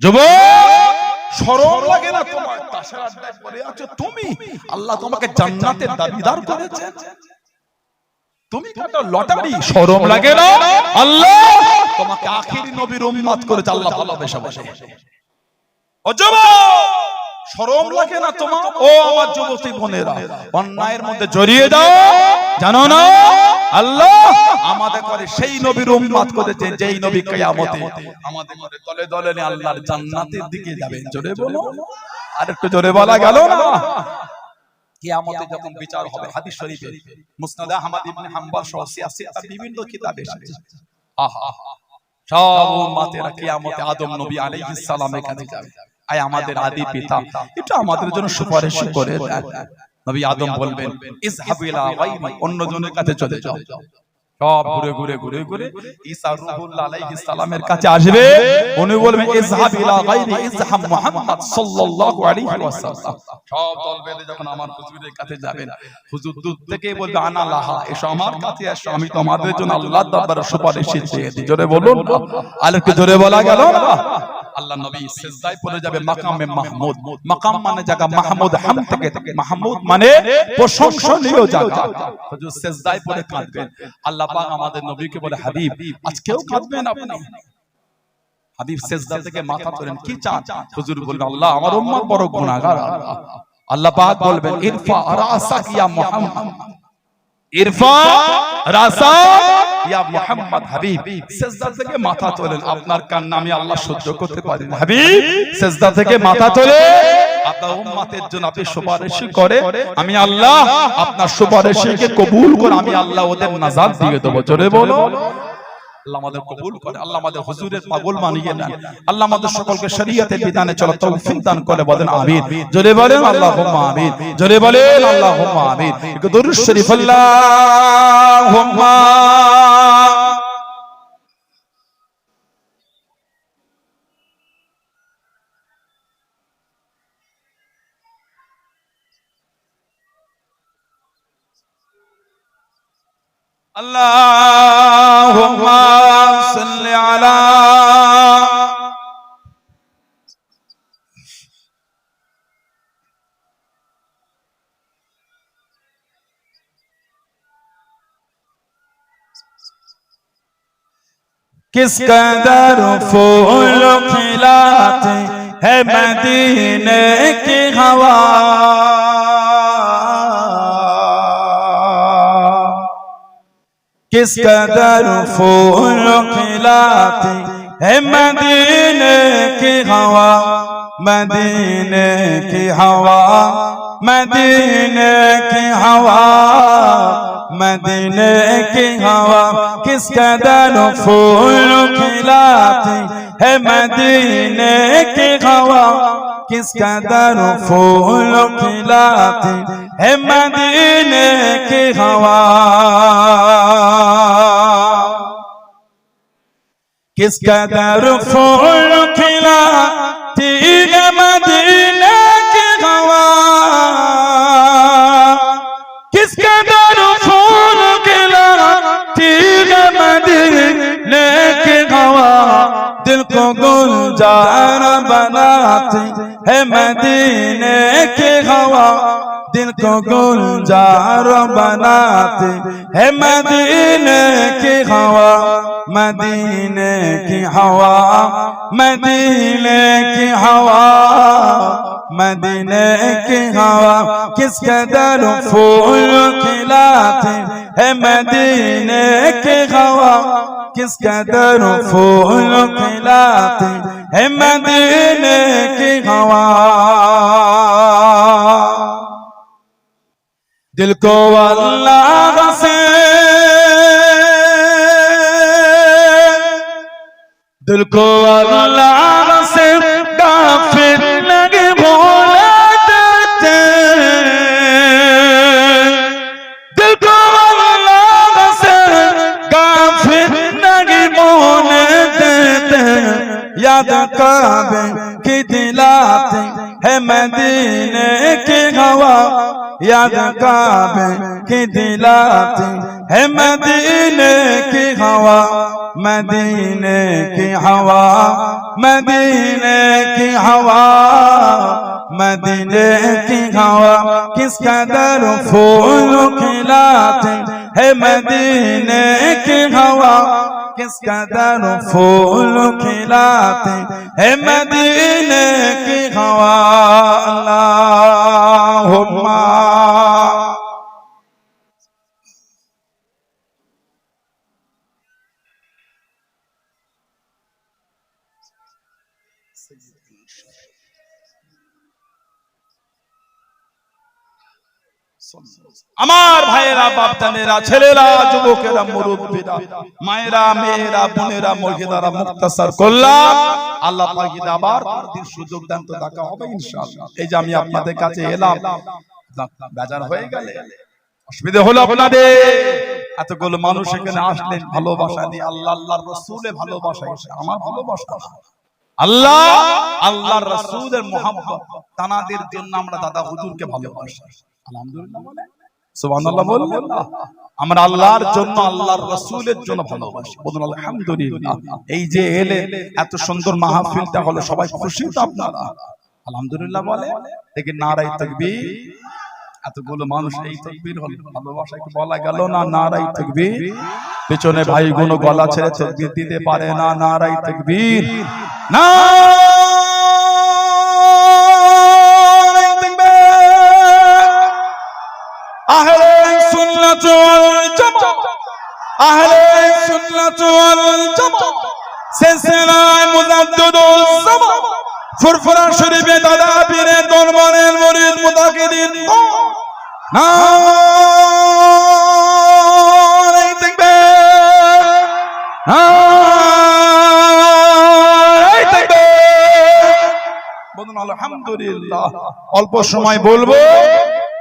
Speaker 1: যুবক শরম লাগে না তোমার? তাসের আড্ডায় পড়ে আছো তুমি, আল্লাহ তোমাকে জান্নাতের দাবিদার করেছেন, তুমি কাটো লটারি, শরম লাগে না? আল্লাহ তোমাকে আখিরি নবীর উম্মত করেছে, আল্লাহ ভালোবেসে বসে। ও যুবক, শরম লাগে না তোমার? ও আমার যুবতী বোনেরা, অন্যায়ের মধ্যে জড়িয়ে যাও, জানো না আল্লাহ আমাদের করে সেই নবীর উম্মত করেছে যেই নবী কিয়ামতে আমাদের করে দলে দলে নিয়ে আল্লাহর জান্নাতের দিকে যাবেন। জোরে বলো, আর একটু জোরে বলা গেল না? কিয়ামতে যখন বিচার হবে, হাদিস শরীফে মুসনাদ আহমদ ইবনে হাম্বল সহ সিয়াসিয়াত বিভিন্ন কিতাবে এসেছে, আহা সব উম্মতেরা কিয়ামতে আদম নবী আলাইহিস সালামের কাছে যাবে, আয় আমাদের আদি পিতা এটা আমাদের জন্য সুপারিশ করে দেন। নবী আদম বলবেন ইযহাবু ইলা গায়রি, অন্য জনের কাছে চলে যাও। সব ঘুরে ঘুরে ঘুরে ঘুরে ঈসা রূহুল্লাহ আলাইহিস সালামের কাছে আসবে, উনি বলবেন ইযহাব ইলা গায়রি ইযহাব মুহাম্মদ সাল্লাল্লাহু আলাইহি ওয়াসাল্লাম। সব দল বেঁধে যখন আমার হুজুরের কাছে যাবেন, হুজুর দূর থেকে বলবে আনা লাহা, এসো আমার কাছে এসো, আমি তোমাদের জন্য আল্লাহর দরবারে সুপারিশ চেয়ে দিই। জোরে বলুন, আর একটু জোরে বলা গেল না? আল্লাহ নবী সিজদায় পড়ে যাবে মাকামে মাহমুদ, মাকাম মানে জায়গা, মাহমুদ হাম থেকে, মাহমুদ মানে প্রশংসনীয় জায়গা। হুজুর সিজদায় পড়ে কাঁদবেন, আল্লাহ পাক আমাদের নবীকে বলে হাবিব আজকেও কাঁদবেন আপনি? হাবিব সিজদা থেকে মাথা তোলেন, কি চান? হুজুর বলবে আল্লাহ আমার উম্মত বড় গুনাহগার। আল্লাহ পাক বলবেন ইরফা রাসাক ইয়া মুহাম্মদ, ইরফা রাসাক ইয়া মুহাম্মদ। হাবিব সিজদা থেকে মাথা তোলেন, আপনার কান্না আমি আল্লাহ সহ্য করতে পারি না। হাবিব সিজদা থেকে মাথা তোলে আপনার উম্মতের জন্য আপনি সুপারিশ করে, আমি আল্লাহ আপনার সুপারিশকে কবুল করে আমি আল্লাহ ওদের নাজাত দিয়ে দেব। জোরে বলো, আল্লাহ আমাদের কবুল করে, আল্লাহ আমাদের হুজুরের পাগল বানিয়ে দেন, আল্লাহ আমাদের সকলকে শরীয়তের বিধানে চলা তৌফিক দান করে, বলেন আমিন। জোরে বলেন আল্লাহুম্মা আমিন, জোরে বলেন আল্লাহুম্মা আমিন। একটু দরুদ শরীফ আল্লাহুম্মা আল্লাহুম্মা সাল্লি আলা किस कदर फूल खिलाते है मदीने की हवा, किस कदर फूल खिलाती है मदीने की हवा, मदीने की हवा, मदीने की हवा, मदीने की हवा, किस कदर फूल खिलाती है मदीने की हवा, किस कदर फूल खिलाती है मदीने की हवा, किस कदर फूल खिलाती है मदीने की हवा, किस कदर फूल खिलाती है मदीने की हवा, दिल को गुलजार बनाती है मदीने की हवा, दिल को गुलजार बनाती है मदीने की हवा, मदीने की हवा, मदीने की हवा, मदीने की हवा, किस कदर फूल खिलाती है मदीने की हवा, किस कदर फूल खिलाती है मदीने की हवा, दिल को अल्लाह से, दिल को अल्लाह से काफिर लगे भोला देते, दिल को अल्लाह से काफिर लगे भोला देते, याद काबे की दिलाते है मदीने की हवा याद काबे की दिलाती है मदीने की हवा मदीने की हवा मदीने की हवा मदीने की हवा किस कदर फूल खिलाते है मदीने की हवा किस कदर फूल खिलाते है मदीने की हवा अल्लाहुम्मा আমার ভাইয়েরা বাপদানেরা ছেলেরা যুবকেরা মুরব্বীরা মায়েরা মেয়েরা বোনেরা মহিলারা মুক্তাসার করলাম আল্লাহ পাক আবার দিন সুযোগ দেন তো দেখা হবে ইনশাআল্লাহ। এই যে আমি আপনাদের কাছে এলাম বাজার হয়ে গেলে অসুবিধা হলো আপনাদের এতগুলো মানুষ এখানে আসলেন ভালোবাসা দিয়ে আল্লাহ আল্লাহর রাসূলে ভালোবাসা আমার ভালোবাসা আল্লাহ আল্লাহর রাসূলের মুহাব্বত তানাদের জন্য আমরা দাদা হুজুরকে ভালোবাসি আলহামদুলিল্লাহ বলে সুবহানাল্লাহ বলবেন আমরা আল্লাহর জন্য আল্লাহর রাসূলের জন্য ভালোবাসি বলুন আলহামদুলিল্লাহ। এই যে এলে এত সুন্দর মাহফিলটা হলো সবাই খুশি তো আপনারা আলহামদুলিল্লাহ বলে দেখি নারাই তাকবীর এতগুলো মানুষ এই তাকবীর হলো ভালোবাসা একটু বলা গেল না নারাই তাকবীর পেছনে ভাইগুলো গলা ছেড়ে তাকবীর দিতে পারে না নারাই তাকবীর না আহলে সুন্নাত ওয়াল জামাত আহলে সুন্নাত ওয়াল জামাত সিলসিলায়ে মুজাদ্দিদুল জামান ফুরফুরা শরীফে দাদা পীরের দরবারের মুরিদ মুতাকিদিন নারায়ে তাকবীর নারায়ে তাকবীর বলুন আলহামদুলিল্লাহ। অল্প সময় বলবো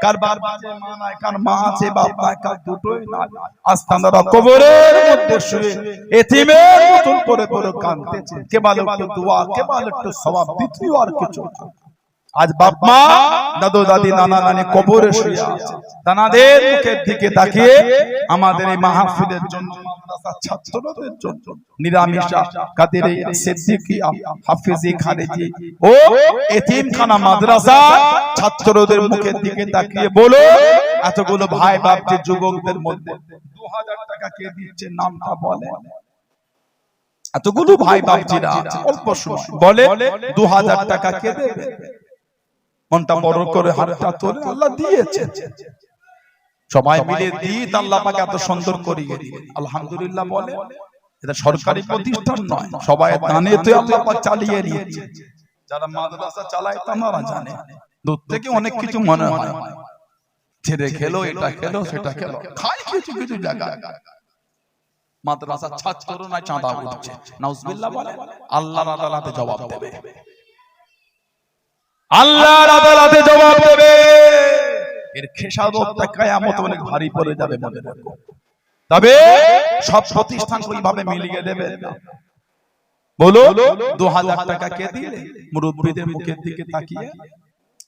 Speaker 1: কার বাপ আছে মা নাই কার মা আছে বাপ নাই কার দুটোই নাই আস্তানারা কবরের মধ্যে শুয়ে এতিমের মতন পড়ে পড়ে কাঁদতেছে কে বলে একটু দোয়া কে বলে একটু সওয়াব দ্বিতীয় আর কিছু আজ বাপ মা দাদু দাদি নানা নানি কবরে শুয়ে আছে তানাদের মুখের দিকে তাকিয়ে আমাদের এই মাহফিলের জন্য মাদ্রাসা ছাত্রদের জন্য নিরামিষা কাদেরে সিদ্দিকিয়া হাফেজি খারেজি ও এতিমখানা মাদ্রাসা ছাত্রদের মুখের দিকে তাকিয়ে বলো এতগুলো ভাই বাপ যে যুবকদের মধ্যে 2000 টাকা কে দিচ্ছে নামটা বলে এতগুলো ভাই বাপ যারা আছে অল্প সময় বলে 2000 টাকা কে দেবে মনটা বড় করে হাতটা তোলে আল্লাহ দিয়েছে সবাই মিলে দিত আল্লাহ পাক এত সুন্দর করিয়ে দিলেন আলহামদুলিল্লাহ বলে এটা সরকারি প্রতিষ্ঠান নয় সবাই দানেতে আল্লাহ পাক চালিয়ে নিয়েছে যারা মাদ্রাসা চালায় তারা জানে দূর থেকে অনেক কিছু মনে হয় ছেড়ে খেলো এটা খেলো সেটা খেলো খায় কিছু কিছু জায়গায় মাদ্রাসা ছাত্র না চাঁদা উঠছে নাউজুবিল্লাহ বলে আল্লাহর আদালতে জবাব দেবে আল্লাহর আদালতে জবাব দেবে এর খেসারতটা কিয়ামত অনেক ভারী পড়ে যাবে মনে রাখো তবে সব প্রতিষ্ঠান ওইভাবে মিলিয়ে দেবে না বলো 2000 টাকা কে দিলে মুরব্বিদের মুখের দিকে তাকিয়ে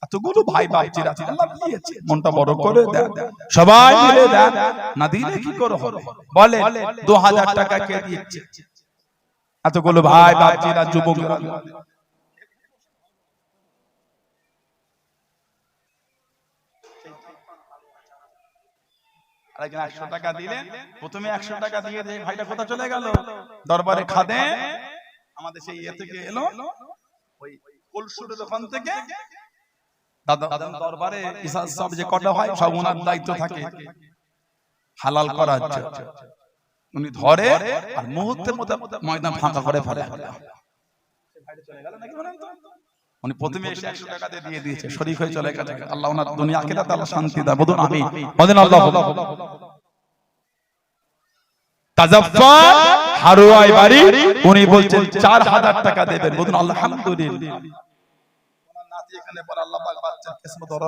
Speaker 1: এতগুলো ভাই বাপ যারা আছে আল্লাহ দিয়েছে মনটা বড় করে দেন সবাই মিলে দেন না দিলে কি করে হবে বলে 2000 টাকা কে দিয়েছে এতগুলো ভাই বাপ যারা যুবকরা আরেকজন 100 টাকা দিলেন প্রথমে 100 টাকা দিয়ে যে ভাইটা কোথা চলে গেল দরবারে খাদে আমাদের সেই ইয়ে থেকে এলো ওই কলসুর দোকান থেকে দাদা দরবারে ইসাদ সব যে কটা হয় সব ওনার দায়িত্ব থাকে হালাল করার জন্য উনি ধরে আর মুহূর্তের মধ্যে ময়দান ফাঁকা করে ফেলে ভাইটা চলে গেল নাকি বলেন তো উনি প্রথমে এসে 100 টাকা দিয়ে দিয়েছে শরীফ হয়ে চলে গেছে আল্লাহ ওনার দুনিয়া আখিরাতে আল্লাহ শান্তি দেয় বলুন আমিন বলেন আল্লাহ তাজাফফার হারুয়াই বাড়ি উনি বলছেন 4000 টাকা দেবেন বলুন আলহামদুলিল্লাহ ওনার নাতি এখানে পর আল্লাহ পাক বাচ্চা কিসমত